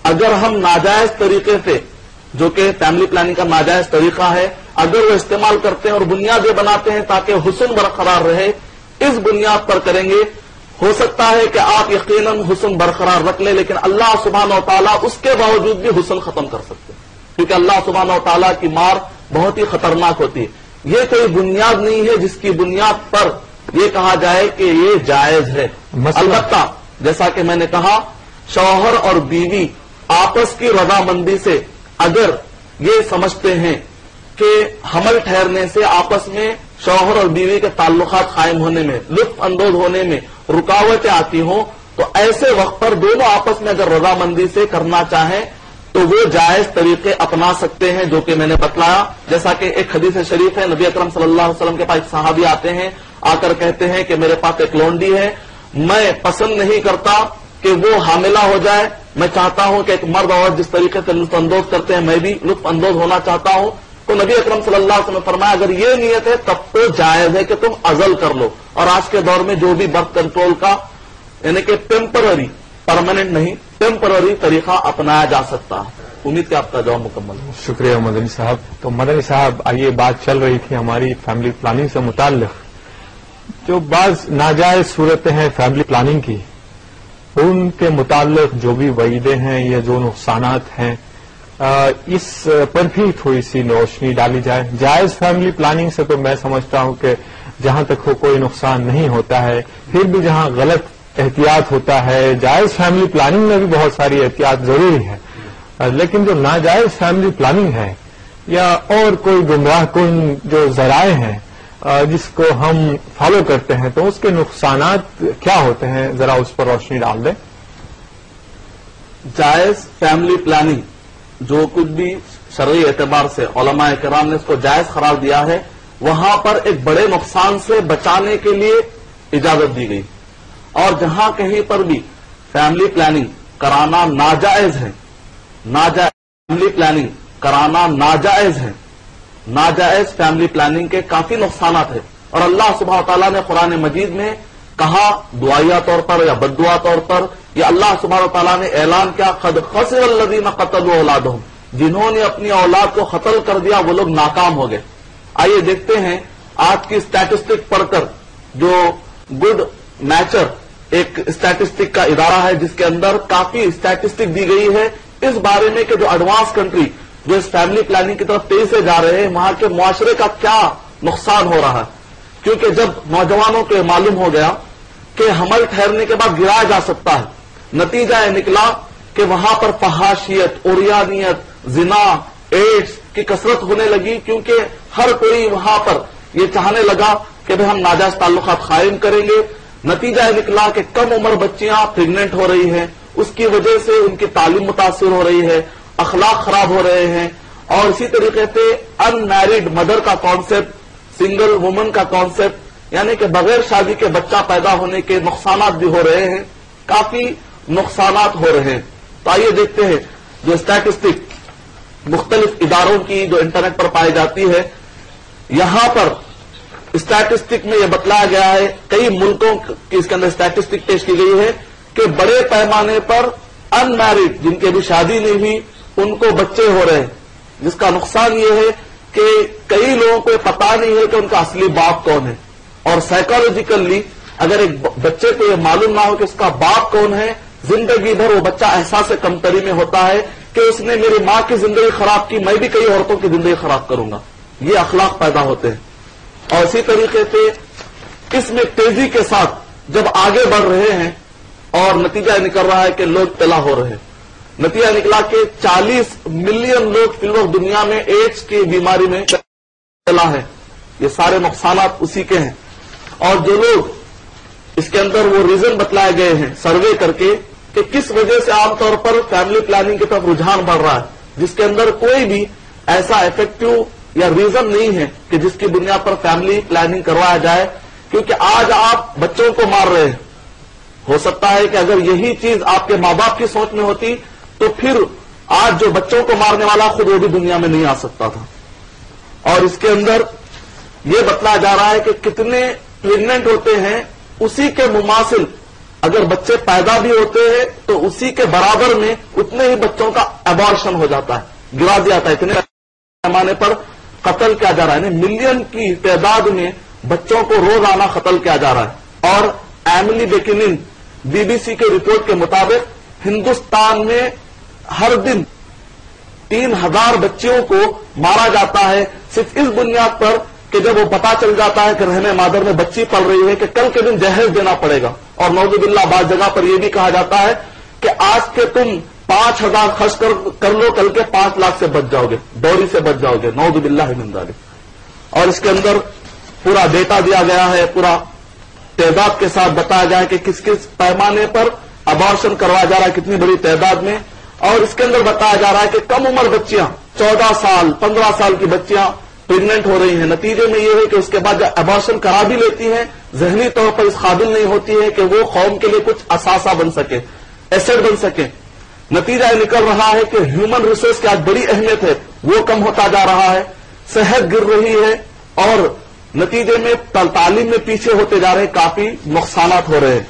[SPEAKER 2] اگر ہم ناجائز طریقے سے جو کہ فیملی پلاننگ کا ناجائز طریقہ ہے، اگر وہ استعمال کرتے ہیں اور بنیادیں بناتے ہیں تاکہ حسن برقرار رہے، اس بنیاد پر کریں گے، ہو سکتا ہے کہ آپ یقیناً حسن برقرار رکھ لیں، لیکن اللہ سبحانہ و تعالیٰ اس کے باوجود بھی حسن ختم کر سکتے ہیں، کیونکہ اللہ سبحانہ و تعالیٰ کی مار بہت ہی خطرناک ہوتی ہے۔ یہ کوئی بنیاد نہیں ہے جس کی بنیاد پر یہ کہا جائے کہ یہ جائز ہے۔ البتہ جیسا کہ میں نے کہا، شوہر اور بیوی آپس کی رضامندی سے اگر یہ سمجھتے ہیں کہ حمل ٹھہرنے سے آپس میں شوہر اور بیوی کے تعلقات قائم ہونے میں، لطف اندوز ہونے میں رکاوٹیں آتی ہوں، تو ایسے وقت پر دونوں آپس میں اگر رضامندی سے کرنا چاہیں تو وہ جائز طریقے اپنا سکتے ہیں، جو کہ میں نے بتلایا۔ جیسا کہ ایک حدیث شریف ہے، نبی اکرم صلی اللہ علیہ وسلم کے پاس ایک صحابی آتے ہیں، آ کر کہتے ہیں کہ میرے پاس ایک لونڈی ہے، میں پسند نہیں کرتا کہ وہ حاملہ ہو جائے، میں چاہتا ہوں کہ ایک مرد اور جس طریقے سے لطف اندوز کرتے ہیں میں بھی لطف اندوز ہونا چاہتا ہوں۔ تو نبی اکرم صلی اللہ علیہ وسلم نے فرمایا اگر یہ نیت ہے تب تو جائز ہے کہ تم عزل کر لو۔ اور آج کے دور میں جو بھی برتھ کنٹرول کا یعنی کہ ٹیمپرری، پرماننٹ نہیں، ٹیمپرری طریقہ اپنایا جا سکتا ہے۔ امید کہ آپ کا جواب مکمل ہو۔
[SPEAKER 1] شکریہ مدنی صاحب۔ تو مدنی صاحب، آئیے بات چل رہی تھی ہماری فیملی پلاننگ سے متعلق، جو بعض ناجائز صورتیں ہیں فیملی پلاننگ کی، ان کے متعلق جو بھی وعیدیں ہیں یا جو نقصانات ہیں، اس پر بھی تھوڑی سی روشنی ڈالی جائے۔ جائز فیملی پلاننگ سے تو میں سمجھتا ہوں کہ جہاں تک ہو کوئی نقصان نہیں ہوتا ہے، پھر بھی جہاں غلط احتیاط ہوتا ہے، جائز فیملی پلاننگ میں بھی بہت ساری احتیاط ضروری ہے، لیکن جو ناجائز فیملی پلاننگ ہے یا اور کوئی گمراہ کن جو ذرائع ہیں جس کو ہم فالو کرتے ہیں، تو اس کے نقصانات کیا ہوتے ہیں، ذرا اس پر روشنی ڈال دیں۔
[SPEAKER 2] جائز فیملی پلاننگ جو کچھ بھی شرعی اعتبار سے علماء کرام نے اس کو جائز قرار دیا ہے، وہاں پر ایک بڑے نقصان سے بچانے کے لیے اجازت دی گئی، اور جہاں کہیں پر بھی فیملی پلاننگ کرانا ناجائز ہے، فیملی پلاننگ کرانا ناجائز ہے، ناجائز فیملی پلاننگ کے کافی نقصانات ہیں، اور اللہ سبحانہ تعالیٰ نے قرآن مجید میں کہا دعائیہ طور پر یا بددعا طور پر، یہ اللہ سبحانہ تعالیٰ نے اعلان کیا قد خسر الذین قتلوا اولادہم، جنہوں نے اپنی اولاد کو قتل کر دیا وہ لوگ ناکام ہو گئے۔ آئیے دیکھتے ہیں آج کی اسٹیٹسٹک پڑھ کر، جو گڈ نیچر ایک اسٹیٹسٹک کا ادارہ ہے جس کے اندر کافی اسٹیٹسٹک دی گئی ہے اس بارے میں کہ جو ایڈوانس کنٹری جو اس فیملی پلاننگ کی طرف تیزی سے جا رہے ہیں وہاں کے معاشرے کا کیا نقصان ہو رہا ہے۔ کیونکہ جب نوجوانوں کو معلوم ہو گیا کہ حمل ٹھہرنے کے بعد گرایا جا سکتا ہے، نتیجہ یہ نکلا کہ وہاں پر فحاشیت، عریانیت، زنا، ایڈز کی کثرت ہونے لگی، کیونکہ ہر کوئی وہاں پر یہ چاہنے لگا کہ بھئی ہم ناجائز تعلقات قائم کریں گے۔ نتیجہ یہ نکلا کہ کم عمر بچیاں پریگننٹ ہو رہی ہیں، اس کی وجہ سے ان کی تعلیم متاثر ہو رہی ہے، اخلاق خراب ہو رہے ہیں، اور اسی طریقے سے ان میرڈ مدر کا کانسیپٹ، سنگل وومن کا کانسیپٹ، یعنی کہ بغیر شادی کے بچہ پیدا ہونے کے نقصانات بھی ہو رہے ہیں، کافی نقصانات ہو رہے ہیں۔ تو آئیے دیکھتے ہیں جو اسٹیٹسٹک مختلف اداروں کی جو انٹرنیٹ پر پائی جاتی ہے، یہاں پر اسٹیٹسٹک میں یہ بتلایا گیا ہے، کئی ملکوں کی اس کے اندر اسٹیٹسٹک پیش کی گئی ہے کہ بڑے پیمانے پر ان میرڈ جن کی ابھی شادی نہیں ہوئی ان کو بچے ہو رہے ہیں، جس کا نقصان یہ ہے کہ کئی لوگوں کو پتا نہیں ہے کہ ان کا اصلی باپ کون ہے، اور سائیکالوجیکلی اگر ایک بچے کو یہ معلوم نہ ہو کہ اس کا باپ کون ہے، زندگی بھر وہ بچہ احساس کمتری میں ہوتا ہے کہ اس نے میری ماں کی زندگی خراب کی، میں بھی کئی عورتوں کی زندگی خراب کروں گا، یہ اخلاق پیدا ہوتے ہیں۔ اور اسی طریقے سے اس میں تیزی کے ساتھ جب آگے بڑھ رہے ہیں اور نتیجہ نکل رہا ہے کہ لوگ تلا ہو رہے ہیں، نتیجہ نکلا کہ 40 ملین لوگ فی الوقت دنیا میں ایڈز کی بیماری میں تلا ہے، یہ سارے نقصانات اسی کے ہیں۔ اور جو لوگ اس کے اندر وہ ریزن بتلائے گئے ہیں سروے کر کے کہ کس وجہ سے عام طور پر فیملی پلاننگ کی طرف رجحان بڑھ رہا ہے، جس کے اندر کوئی بھی ایسا افیکٹو یا ریزن نہیں ہے کہ جس کی بنیاد پر فیملی پلاننگ کروایا جائے، کیونکہ آج آپ بچوں کو مار رہے ہیں، ہو سکتا ہے کہ اگر یہی چیز آپ کے ماں باپ کی سوچ میں ہوتی تو پھر آج جو بچوں کو مارنے والا خود وہ بھی دنیا میں نہیں آ سکتا تھا۔ اور اس کے اندر یہ بتلایا جا رہا ہے کہ کتنے پریگننٹ ہوتے ہیں، اسی کے مماثل اگر بچے پیدا بھی ہوتے ہیں تو اسی کے برابر میں اتنے ہی بچوں کا ابارشن ہو جاتا ہے، گرا دیا تھا. اتنے پیمانے پر قتل کیا جا رہا ہے, یعنی ملین کی تعداد میں بچوں کو روزانہ قتل کیا جا رہا ہے. اور ایملی بیکنن بی بی سی کے رپورٹ کے مطابق ہندوستان میں ہر دن 3000 بچیوں کو مارا جاتا ہے صرف اس بنیاد پر کہ جب وہ پتا چل جاتا ہے کہ رحم مادر میں بچی پل رہی ہے کہ کل کے دن جہیز دینا پڑے گا. اور نعوذ باللہ بعض جگہ پر یہ بھی کہا جاتا ہے کہ آج کے تم 5000 خرچ کر لو, کل کے 5 لاکھ سے بچ جاؤ گے, ڈوری سے بچ جاؤ گے. نعوذ باللہ من ذالک. اور اس کے اندر پورا ڈیٹا دیا گیا ہے, پورا تعداد کے ساتھ بتایا گیا ہے کہ کس کس پیمانے پر ابارشن کروایا جا رہا ہے, کتنی بڑی تعداد میں. اور اس کے اندر بتایا جا رہا ہے کہ کم عمر بچیاں 14 سال 15 سال کی بچیاں پریگننٹ ہو رہی ہیں. نتیجے میں یہ ہے کہ اس کے بعد جب ابارشن کرا بھی لیتی ہیں, ذہنی طور پر اس قابل نہیں ہوتی ہے کہ وہ قوم کے لیے کچھ اثاثہ بن سکے, ایسیڈ بن سکے. نتیجہ یہ نکل رہا ہے کہ ہیومن ریسورس کی آج بڑی اہمیت ہے وہ کم ہوتا جا رہا ہے, صحت گر رہی ہے, اور نتیجے میں تعلیم میں پیچھے ہوتے جا رہے ہیں, کافی نقصانات ہو رہے ہیں.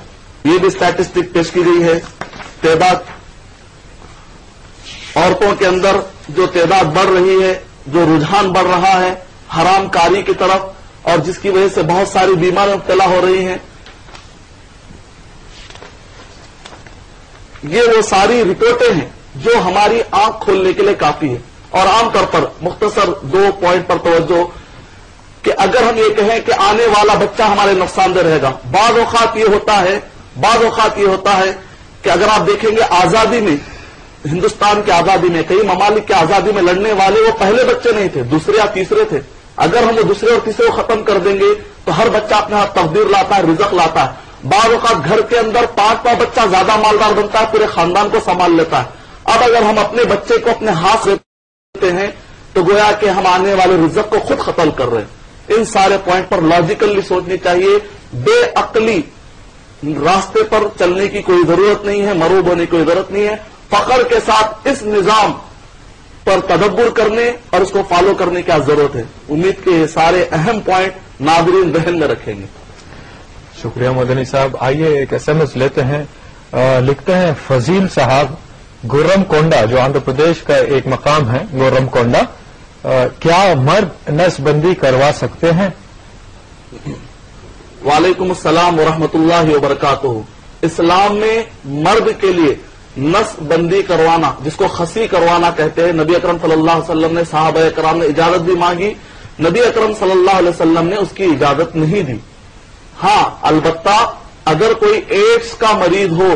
[SPEAKER 2] یہ بھی اسٹیٹسٹک پیش کی گئی ہے. تعداد عورتوں کے اندر جو تعداد بڑھ رہی ہے, جو رجحان بڑھ رہا ہے حرام کاری کی طرف, اور جس کی وجہ سے بہت ساری بیماریاں مبتلا ہو رہی ہیں. یہ وہ ساری رپورٹیں ہیں جو ہماری آنکھ کھولنے کے لیے کافی ہے. اور عام طور پر مختصر 2 پوائنٹ پر توجہ کہ اگر ہم یہ کہیں کہ آنے والا بچہ ہمارے نقصان دہ رہے گا, بعض اوقات یہ ہوتا ہے کہ اگر آپ دیکھیں گے آزادی میں, ہندوستان کی آزادی میں, کئی ممالک کی آزادی میں لڑنے والے وہ پہلے بچے نہیں تھے, دوسرے یا تیسرے تھے. اگر ہم وہ دوسرے اور تیسرے کو ختم کر دیں گے تو ہر بچہ اپنے ہاتھ تقدیر لاتا ہے, رزق لاتا ہے. بعض اوقات گھر کے اندر 5 بچہ زیادہ مالدار بنتا ہے, پورے خاندان کو سنبھال لیتا ہے. اب اگر ہم اپنے بچے کو اپنے ہاتھ لیتے ہیں تو گویا کہ ہم آنے والے رزق کو خود قتل کر رہے ہیں. ان سارے پوائنٹ پر لاجیکلی سوچنی چاہیے. بے عقلی راستے پر چلنے کی کوئی ضرورت نہیں ہے, مروب ہونے کی کوئی ضرورت نہیں ہے. فخر کے ساتھ اس نظام پر تدبر کرنے اور اس کو فالو کرنے کی ضرورت ہے. امید کے یہ سارے اہم پوائنٹ ناظرین ذہن میں رکھیں گے.
[SPEAKER 1] شکریہ مدنی صاحب. آئیے ایک SMS لیتے ہیں. لکھتے ہیں فضیل صاحب, گورم کونڈا جو آندھر پردیش کا ایک مقام ہے, گورم کونڈا, کیا مرد نس بندی کروا سکتے ہیں؟
[SPEAKER 2] وعلیکم السلام ورحمۃ اللہ وبرکاتہ. اسلام میں مرد کے لیے نس بندی کروانا, جس کو خسی کروانا کہتے ہیں, نبی اکرم صلی اللہ علیہ وسلم نے, صحابہ کرام نے اجازت بھی مانگی, نبی اکرم صلی اللہ علیہ وسلم نے اس کی اجازت نہیں دی. ہاں البتہ اگر کوئی ایڈز کا مریض ہو,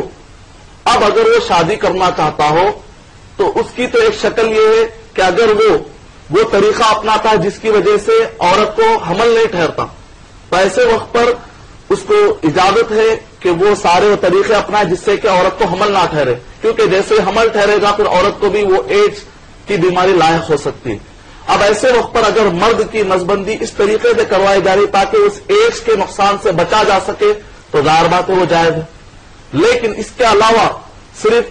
[SPEAKER 2] اب اگر وہ شادی کرنا چاہتا ہو تو اس کی تو ایک شکل یہ ہے کہ اگر وہ طریقہ اپناتا ہے جس کی وجہ سے عورت کو حمل نہیں ٹھہرتا, تو ایسے وقت پر اس کو اجازت ہے کہ وہ سارے طریقے اپنائے جس سے کہ عورت کو حمل نہ ٹھہرے, کیونکہ جیسے حمل ٹھہرے گا پھر عورت کو بھی وہ ایڈز کی بیماری لاحق ہو سکتی ہے. اب ایسے وقت پر اگر مرد کی نسبندی اس طریقے سے کروائی جا رہی تاکہ اس ایڈز کے نقصان سے بچا جا سکے تو ظاہر بات ہے وہ جائز ہے. لیکن اس کے علاوہ صرف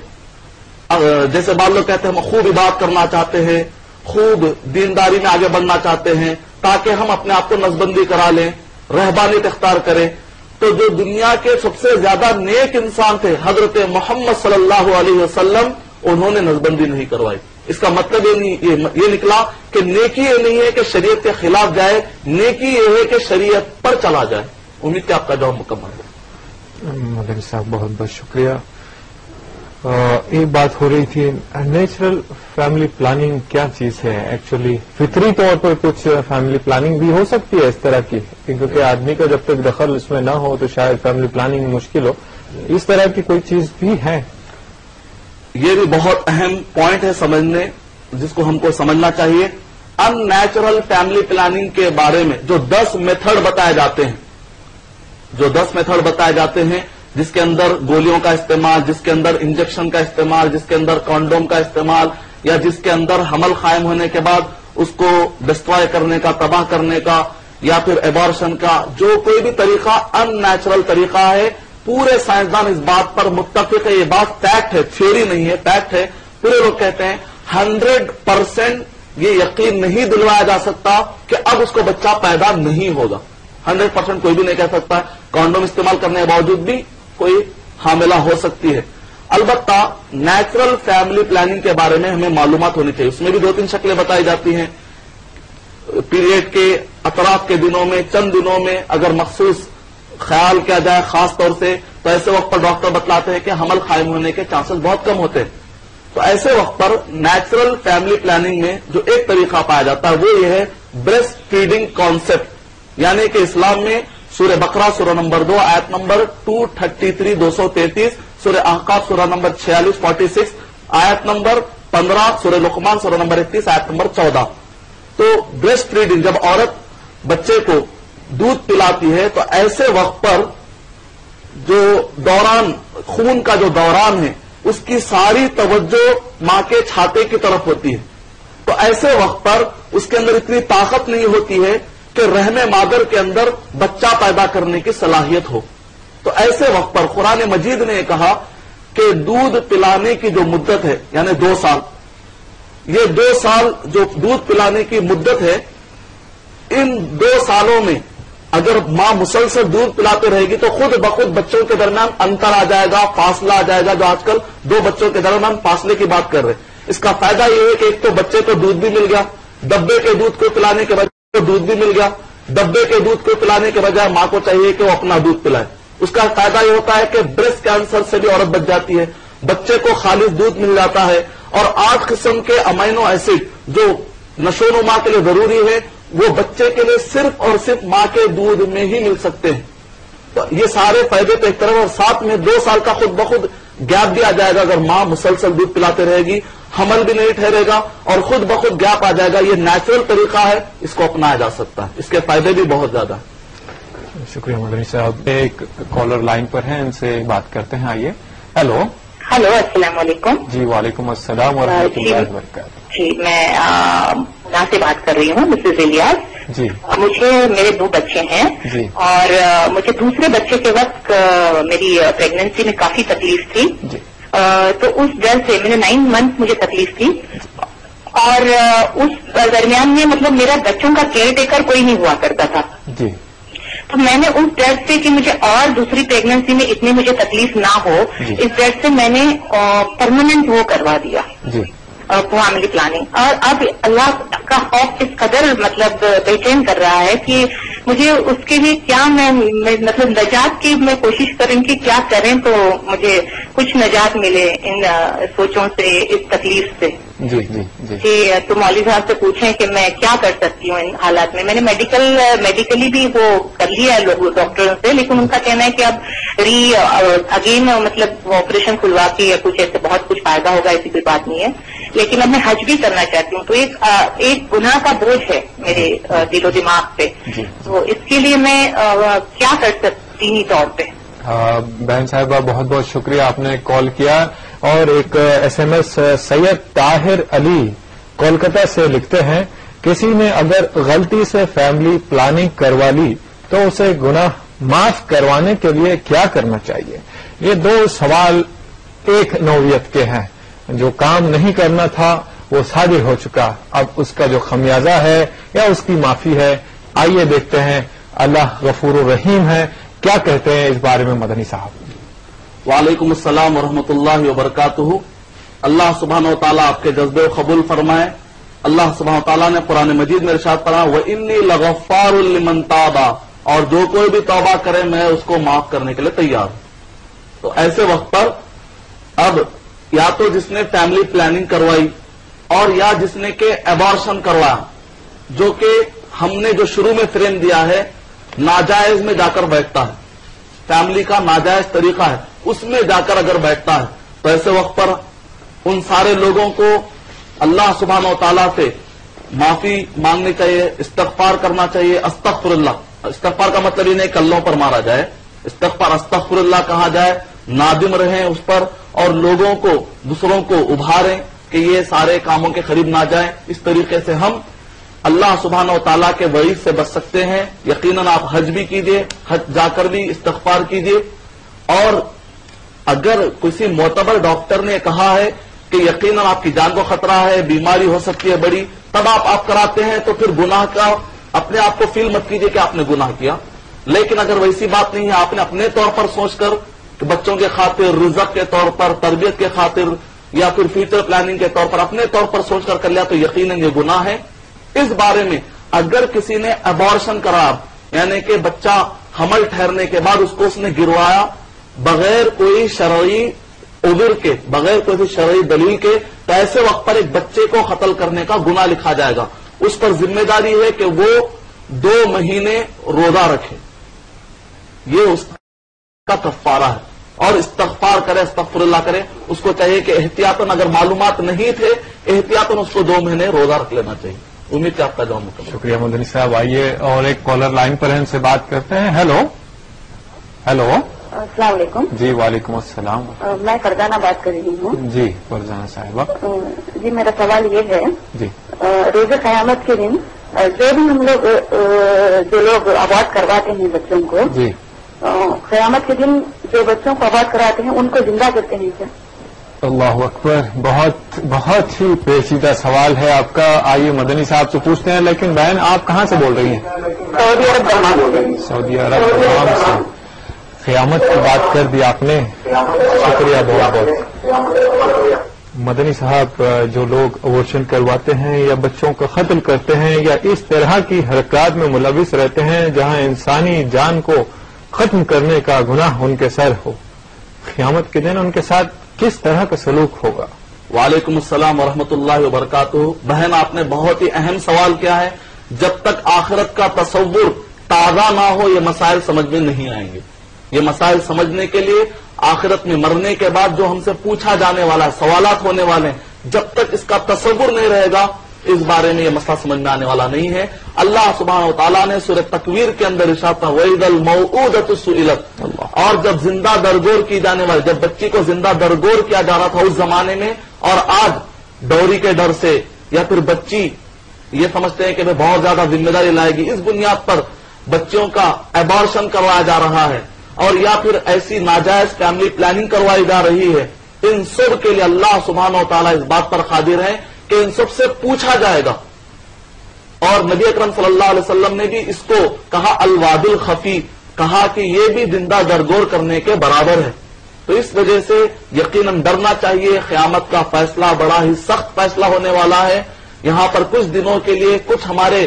[SPEAKER 2] جیسے بعض لوگ کہتے ہیں ہم خوب عبادت کرنا چاہتے ہیں, خوب دینداری میں آگے بڑھنا چاہتے ہیں تاکہ ہم اپنے آپ کو نسبندی کرا لیں, رہبانیت اختیار کریں, تو جو دنیا کے سب سے زیادہ نیک انسان تھے حضرت محمد صلی اللہ علیہ وسلم, انہوں نے نسبندی نہیں کروائی. اس کا مطلب یہ نکلا کہ نیکی یہ نہیں ہے کہ شریعت کے خلاف جائے, نیکی یہ ہے کہ شریعت پر چلا جائے. امید کہ آپ کا جواب مکمل ہے.
[SPEAKER 1] مدنی صاحب بہت بہت شکریہ. ایک بات ہو رہی تھی, نیچرل فیملی پلاننگ کیا چیز ہے ایکچولی؟ فطری طور پر کچھ فیملی پلاننگ بھی ہو سکتی ہے اس طرح کی, کیونکہ آدمی کا جب تک دخل اس میں نہ ہو تو شاید فیملی پلاننگ مشکل ہو. اس طرح کی کوئی چیز بھی ہے؟
[SPEAKER 2] یہ بھی بہت اہم پوائنٹ ہے سمجھنے, جس کو ہم کو سمجھنا چاہیے. ان نیچرل فیملی پلاننگ کے بارے میں جو 10 میتھڈ بتائے جاتے ہیں, جس کے اندر گولیوں کا استعمال, جس کے اندر انجیکشن کا استعمال, جس کے اندر کانڈوم کا استعمال, یا جس کے اندر حمل قائم ہونے کے بعد اس کو ڈسٹرائے کرنے کا, تباہ کرنے کا, یا پھر ایبارشن کا, جو کوئی بھی طریقہ ان نیچرل طریقہ ہے, پورے سائنسدان اس بات پر متفق ہے. یہ بات فیکٹ ہے, تھیوری نہیں ہے, فیکٹ ہے. پورے لوگ کہتے ہیں 100% یہ یقین نہیں دلوایا جا سکتا کہ اب اس کو بچہ پیدا نہیں ہوگا. 100% کوئی بھی نہیں کہہ سکتا. کانڈوم استعمال کرنے کے باوجود بھی کوئی حاملہ ہو سکتی ہے. البتہ نیچرل فیملی پلاننگ کے بارے میں ہمیں معلومات ہونی چاہیے. اس میں بھی 2-3 شکلیں بتائی جاتی ہیں. پیریڈ کے اطراف کے دنوں میں، چند دنوں میں اگر مخصوص خیال کیا جائے خاص طور سے، تو ایسے وقت پر ڈاکٹر بتلاتے ہیں کہ حمل قائم ہونے کے چانسز بہت کم ہوتے ہیں. تو ایسے وقت پر نیچرل فیملی پلاننگ میں جو ایک طریقہ پایا جاتا ہے وہ یہ ہے بریسٹ فیڈنگ کانسیپٹ. یعنی کہ اسلام میں سورہ بقرہ سورہ نمبر 2 آیت نمبر 233 233، سورہ احقاف سورہ نمبر 46 46، آیت نمبر 15 سورہ لقمان سورہ نمبر 31 آیت نمبر 14. تو بریسٹ فیڈنگ، جب عورت بچے کو دودھ پلاتی ہے تو ایسے وقت پر جو دوران خون کا جو دوران ہے اس کی ساری توجہ ماں کے چھاتے کی طرف ہوتی ہے. تو ایسے وقت پر اس کے اندر اتنی طاقت نہیں ہوتی ہے کہ رحم مادر کے اندر بچہ پیدا کرنے کی صلاحیت ہو. تو ایسے وقت پر قرآن مجید نے کہا کہ دودھ پلانے کی جو مدت ہے یعنی 2 سال، یہ 2 سال جو دودھ پلانے کی مدت ہے، ان 2 سالوں میں اگر ماں مسلسل دودھ پلاتے رہے گی تو خود بخود بچوں کے درمیان انتر آ جائے گا، فاصلہ آ جائے گا. جو آج کل 2 بچوں کے درمیان فاصلے کی بات کر رہے ہیں، اس کا فائدہ یہ ہے کہ ایک تو بچے کو دودھ بھی مل گیا، ڈبے کے دودھ کو پلانے کے بجائے دودھ بھی مل گیا. ڈبے کے دودھ کو پلانے کے بجائے ماں کو چاہیے کہ وہ اپنا دودھ پلائے. اس کا فائدہ یہ ہوتا ہے کہ بریسٹ کینسر سے بھی عورت بچ جاتی ہے، بچے کو خالص دودھ مل جاتا ہے، اور 8 قسم کے امینو ایسڈ جو نشو و نما کے لیے ضروری ہے وہ بچے کے لیے صرف اور صرف ماں کے دودھ میں ہی مل سکتے ہیں. تو یہ سارے فائدے تو ایک طرف، اور ساتھ میں 2 سال کا خود بخود گیپ بھی آ جائے گا. اگر ماں مسلسل دودھ پلاتے رہے گی حمل بھی نہیں ٹھہرے گا اور خود بخود گیپ آ جائے گا. یہ نیچرل طریقہ ہے، اس کو اپنایا جا سکتا ہے، اس کے فائدے بھی بہت زیادہ ہیں.
[SPEAKER 1] شکریہ مدنی صاحب. ایک کالر لائن پر ہیں، ان سے بات کرتے ہیں. آئیے. ہیلو.
[SPEAKER 6] ہلو، السلام علیکم.
[SPEAKER 1] جی وعلیکم السلام ورحمۃ اللہ وبرکاتہ.
[SPEAKER 6] جی میں یہاں سے بات کر رہی ہوں، مسز الیاس.
[SPEAKER 1] جی
[SPEAKER 6] مجھے میرے 2 بچے ہیں
[SPEAKER 1] جی.
[SPEAKER 6] اور مجھے دوسرے بچے کے وقت میری پریگنینسی میں کافی تکلیف تھی
[SPEAKER 1] جی.
[SPEAKER 6] تو اس ڈر سے میرے 9 منتھ مجھے تکلیف تھی، اور اس درمیان میں مطلب میرا بچوں کا کیئر ٹیکر کوئی نہیں ہوا کرتا تھا.
[SPEAKER 1] جی.
[SPEAKER 6] تو میں نے اس ڈر سے کہ مجھے اور دوسری پریگنینسی میں اتنی مجھے تکلیف نہ ہو، اس ڈر سے میں نے پرماننٹ وہ کروا دیا
[SPEAKER 1] جی
[SPEAKER 6] فیملی پلاننگ. اور اب اللہ کا خوف اس قدر مطلب بے چین کر رہا ہے کہ مجھے اس کے لیے کیا میں مطلب نجات کی میں کوشش کروں کہ کیا کریں تو مجھے کچھ نجات ملے ان سوچوں سے، اس تکلیف سے.
[SPEAKER 1] جی جی جی
[SPEAKER 6] جی تو مولوی صاحب سے پوچھیں کہ میں کیا کر سکتی ہوں ان حالات میں. میں نے میڈیکلی بھی وہ کر لیا ہے ڈاکٹروں سے، لیکن ان کا کہنا ہے کہ اب اگین مطلب وہ آپریشن کھلوا کے یا کچھ ایسے بہت کچھ فائدہ ہوگا، ایسی کوئی بات نہیں ہے. لیکن اب میں حج بھی کرنا چاہتی ہوں، تو ایک گناہ کا بوجھ ہے میرے دل و دماغ پہ. تو اس کے لیے میں کیا کر سکتی دینی طور پہ؟
[SPEAKER 1] بہن صاحبہ بہت بہت شکریہ، آپ نے کال کیا. اور ایک SMS سید طاہر علی کولکتہ سے لکھتے ہیں، کسی نے اگر غلطی سے فیملی پلاننگ کروا لی تو اسے گناہ معاف کروانے کے لیے کیا کرنا چاہیے؟ یہ 2 سوال ایک نوعیت کے ہیں. جو کام نہیں کرنا تھا وہ صادر ہو چکا، اب اس کا جو خمیازہ ہے یا اس کی معافی ہے. آئیے دیکھتے ہیں اللہ غفور الرحیم ہے، کیا کہتے ہیں اس بارے میں مدنی صاحب.
[SPEAKER 2] وعلیکم السلام ورحمۃ اللہ وبرکاتہ. اللہ سبحانہ و تعالیٰ آپ کے جذبے قبول فرمائے. اللہ سبحانہ و تعالیٰ نے قرآن مجید میں ارشاد فرمایا وَإِنِّي لَغَفَّارٌ لِمَن تَابَ، اور جو کوئی بھی توبہ کرے میں اس کو معاف کرنے کے لیے تیار ہوں. تو ایسے وقت پر اب یا تو جس نے فیملی پلاننگ کروائی اور یا جس نے کہ ایبارشن کروایا، جو کہ ہم نے جو شروع میں فریم دیا ہے ناجائز میں جا کر بیٹھتا ہے، فیملی کا ناجائز طریقہ ہے، اس میں جا کر اگر بیٹھتا ہے تو ایسے وقت پر ان سارے لوگوں کو اللہ سبحانہ و تعالیٰ سے معافی مانگنی چاہیے، استغفار کرنا چاہیے. استغفر اللہ، استغفار کا مطلب یہ نہیں کہ کلوں پر مارا جائے، استغفر اللہ کہا جائے، نادم رہیں اس پر اور لوگوں کو دوسروں کو ابھاریں کہ یہ سارے کاموں کے قریب نہ جائیں. اس طریقے سے ہم اللہ سبحانہ و تعالیٰ کے وعید سے بچ سکتے ہیں. یقیناً آپ حج بھی کیجئے، حج جا کر بھی استغفار کیجئے. اور اگر کسی معتبر ڈاکٹر نے کہا ہے کہ یقیناً آپ کی جان کو خطرہ ہے، بیماری ہو سکتی ہے بڑی، تب آپ کراتے ہیں تو پھر گناہ کا اپنے آپ کو فیل مت کیجئے کہ آپ نے گناہ کیا. لیکن اگر ویسی بات نہیں ہے، آپ نے اپنے طور پر سوچ کر کہ بچوں کے خاطر رزق کے طور پر، تربیت کے خاطر یا پھر فیوچر پلاننگ کے طور پر اپنے طور پر سوچ کر لیا تو یقیناً یہ گناہ ہے۔ اس بارے میں اگر کسی نے ابارشن کرا، یعنی کہ بچہ حمل ٹھہرنے کے بعد اس نے گروایا بغیر کوئی شرعی عذر کے، بغیر کوئی شرعی دلیل کے، تو ایسے وقت پر ایک بچے کو قتل کرنے کا گناہ لکھا جائے گا۔ اس پر ذمہ داری ہے کہ وہ 2 مہینے روزہ رکھے، یہ اس کا کفارہ ہے، اور استغفار کرے، استغفر اللہ کرے۔ اس کو چاہیے کہ احتیاطاً اگر معلومات نہیں تھے احتیاطاً اس کو 2 مہینے روزہ رکھ لینا چاہیے۔ امید کہ آپ کا جواب مکمل۔
[SPEAKER 1] شکریہ مدنی صاحب۔ آئیے اور ایک کالر لائن پر ہے، ان سے بات کرتے ہیں۔ ہیلو ہیلو،
[SPEAKER 7] السلام علیکم۔
[SPEAKER 1] جی وعلیکم السلام۔
[SPEAKER 7] میں فرزانہ بات کر رہی ہوں۔
[SPEAKER 1] جی فرزانہ صاحبہ،
[SPEAKER 7] جی میرا سوال یہ ہے،
[SPEAKER 1] جی
[SPEAKER 7] روز قیامت کے دن جو بھی ہم لوگ جو لوگ آباد کرواتے ہیں بچوں کو،
[SPEAKER 1] جی
[SPEAKER 7] قیامت کے دن جو بچوں کو آباد کراتے ہیں ان کو زندہ کرتے ہیں کیا؟
[SPEAKER 1] اللہ اکبر، بہت ہی پیچیدہ سوال ہے آپ کا۔ آئیے مدنی صاحب سے پوچھتے ہیں۔ لیکن بہن آپ کہاں سے بول رہی ہیں؟
[SPEAKER 7] سعودی عرب دمام بول رہی ہیں۔
[SPEAKER 1] سعودی عرب دمام سے۔ قیامت کی بات کر دی آپ نے، شکریہ بہت بہت۔ مدنی صاحب، جو لوگ ابورشن کرواتے ہیں یا بچوں کا قتل کرتے ہیں یا اس طرح کی حرکات میں ملوث رہتے ہیں جہاں انسانی جان کو ختم کرنے کا گناہ ان کے سر ہو، قیامت کے دن ان کے ساتھ کس طرح کا سلوک ہوگا؟
[SPEAKER 2] وعلیکم السلام ورحمۃ اللہ وبرکاتہ۔ بہن آپ نے بہت ہی اہم سوال کیا ہے۔ جب تک آخرت کا تصور تازہ نہ ہو یہ مسائل سمجھ میں نہیں آئیں گے۔ یہ مسائل سمجھنے کے لیے آخرت میں مرنے کے بعد جو ہم سے پوچھا جانے والا ہے، سوالات ہونے والے ہیں، جب تک اس کا تصور نہیں رہے گا اس بارے میں یہ مسئلہ سمجھ میں آنے والا نہیں ہے۔ اللہ سبحانہ و تعالیٰ نے سورہ تکویر کے اندر ارشاد تھا وَإِذَا الْمَوْءُودَةُ سُئِلَتْ، اور جب زندہ درگور کی جانے والی، جب بچی کو زندہ درگور کیا جا رہا تھا اس زمانے میں، اور آج ڈوری کے ڈر سے یا پھر بچی یہ سمجھتے ہیں کہ میں بہت زیادہ ذمہ داری لائے گی، اس بنیاد پر بچوں کا ابارشن کروایا جا رہا ہے اور یا پھر ایسی ناجائز فیملی پلاننگ کروائی جا رہی ہے، ان سب کے لیے اللہ سبحانہ و تعالیٰ اس بات پر قادر ہے کہ ان سب سے پوچھا جائے گا۔ اور نبی اکرم صلی اللہ علیہ وسلم نے بھی اس کو کہا الواد الخفی، کہا کہ یہ بھی زندہ درگور کرنے کے برابر ہے۔ تو اس وجہ سے یقیناً ڈرنا چاہیے۔ قیامت کا فیصلہ بڑا ہی سخت فیصلہ ہونے والا ہے۔ یہاں پر کچھ دنوں کے لیے کچھ ہمارے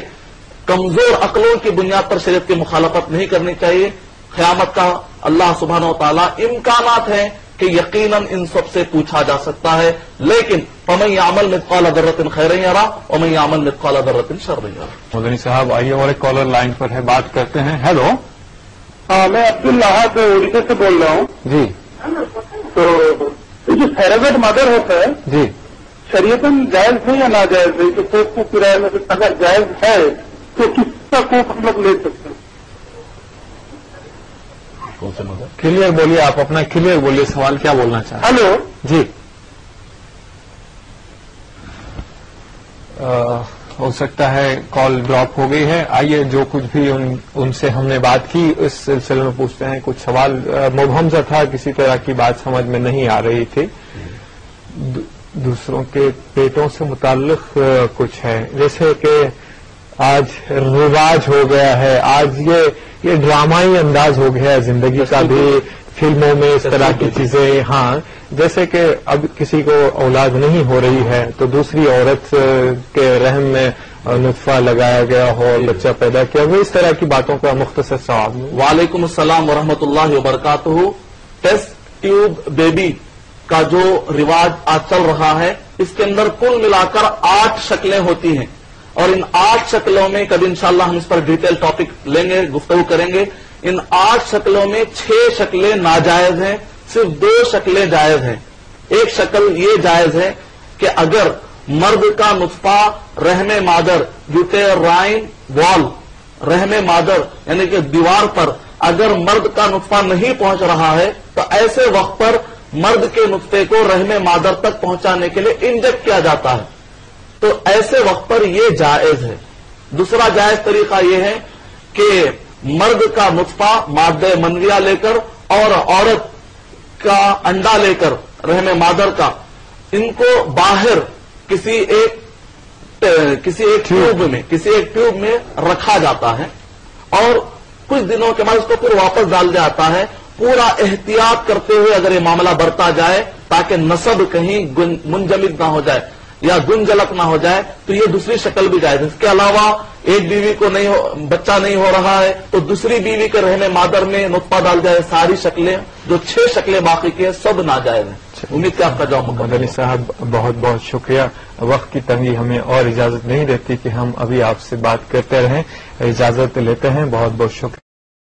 [SPEAKER 2] کمزور عقلوں کی بنیاد پر شریعت کی مخالفت نہیں کرنی چاہیے۔ قیامت کا اللہ سبحانہ و تعالیٰ امکانات ہیں کہ یقیناً ان سب سے پوچھا جا سکتا ہے، لیکن فَمَن يَعْمَلْ مِثْقَالَ ذَرَّةٍ خَيْرًا يَرَهُ وَمَن يَعْمَلْ مِثْقَالَ ذَرَّةٍ شَرًّا يَرَهُ۔
[SPEAKER 1] مدنی صاحب آئیے اور ایک کالر لائن پر ہے، بات کرتے ہیں۔ ہیلو،
[SPEAKER 3] میں عبداللہ سے اڑیسہ سے بول رہا ہوں۔
[SPEAKER 1] جی
[SPEAKER 3] تو یہ جو سیروگیٹ مدر ہوتا ہے
[SPEAKER 1] جی
[SPEAKER 3] شریعتاً جائز ہے یا ناجائز ہے؟ تو کوف کو کرایہ میں اگر جائز ہے تو کس کا کوف ہم لوگ لے سکتے ہیں؟
[SPEAKER 2] کون سے مدد؟
[SPEAKER 1] کلیئر بولیے، آپ اپنا کلیئر بولیے، سوال کیا بولنا چاہتے ہیں؟
[SPEAKER 3] ہلو
[SPEAKER 1] جی ہو سکتا ہے کال ڈراپ ہو گئی ہے۔ آئیے جو کچھ بھی ان سے ہم نے بات کی اس سلسلے میں پوچھتے ہیں۔ کچھ سوال مبہم سا تھا، کسی طرح کی بات سمجھ میں نہیں آ رہی تھی۔ دوسروں کے پیٹوں سے متعلق کچھ ہے، جیسے کہ آج رواج ہو گیا ہے، آج یہ ڈرامائی انداز ہو گیا ہے زندگی کا بھی، فلموں میں اس طرح کی چیزیں۔ ہاں، جیسے کہ اب کسی کو اولاد نہیں ہو رہی ہے تو دوسری عورت کے رحم میں نطفہ لگایا گیا ہو، بچہ پیدا کیا ہو، اس طرح کی باتوں کا مختصر سوال۔
[SPEAKER 2] وعلیکم السلام ورحمۃ اللہ وبرکاتہ۔ ٹیسٹ ٹیوب بیبی کا جو رواج آج چل رہا ہے، اس کے اندر کل ملا کر 8 شکلیں ہوتی ہیں، اور ان 8 شکلوں میں کبھی انشاءاللہ ہم اس پر ڈیٹیل ٹاپک لیں گے، گفتگو کریں گے۔ ان 8 شکلوں میں 6 شکلیں ناجائز ہیں، صرف 2 شکلیں جائز ہیں۔ ایک شکل یہ جائز ہے کہ اگر مرد کا نطفہ رحم مادر یوٹیرائن وال، رحم مادر یعنی کہ دیوار پر اگر مرد کا نطفہ نہیں پہنچ رہا ہے تو ایسے وقت پر مرد کے نطفے کو رحم مادر تک پہنچانے کے لیے انجیکٹ کیا جاتا ہے، تو ایسے وقت پر یہ جائز ہے۔ دوسرا جائز طریقہ یہ ہے کہ مرد کا نطفہ مادہ منویہ لے کر اور عورت کا انڈا لے کر رحم مادر کا، ان کو باہر کسی ایک ٹیوب میں رکھا جاتا ہے، اور کچھ دنوں کے بعد اس کو پھر واپس ڈال جاتا ہے، پورا احتیاط کرتے ہوئے اگر یہ معاملہ برتا جائے تاکہ نسب کہیں منجمد نہ ہو جائے یا گنجلک نہ ہو جائے تو یہ دوسری شکل بھی جائز ہے. اس کے علاوہ ایک بیوی کو بچہ نہیں ہو رہا ہے تو دوسری بیوی کے رحم مادر میں نطفہ ڈال جائے. ساری شکلیں جو 6 شکلیں باقی کی ہیں سب ناجائز ہیں. امید کہ آپ کا جواب مکمل.
[SPEAKER 1] مدنی صاحب بہت بہت شکریہ. وقت کی تنگی ہمیں اور اجازت نہیں دیتی کہ ہم ابھی آپ سے بات کرتے رہیں. اجازت لیتے ہیں. بہت بہت شکریہ.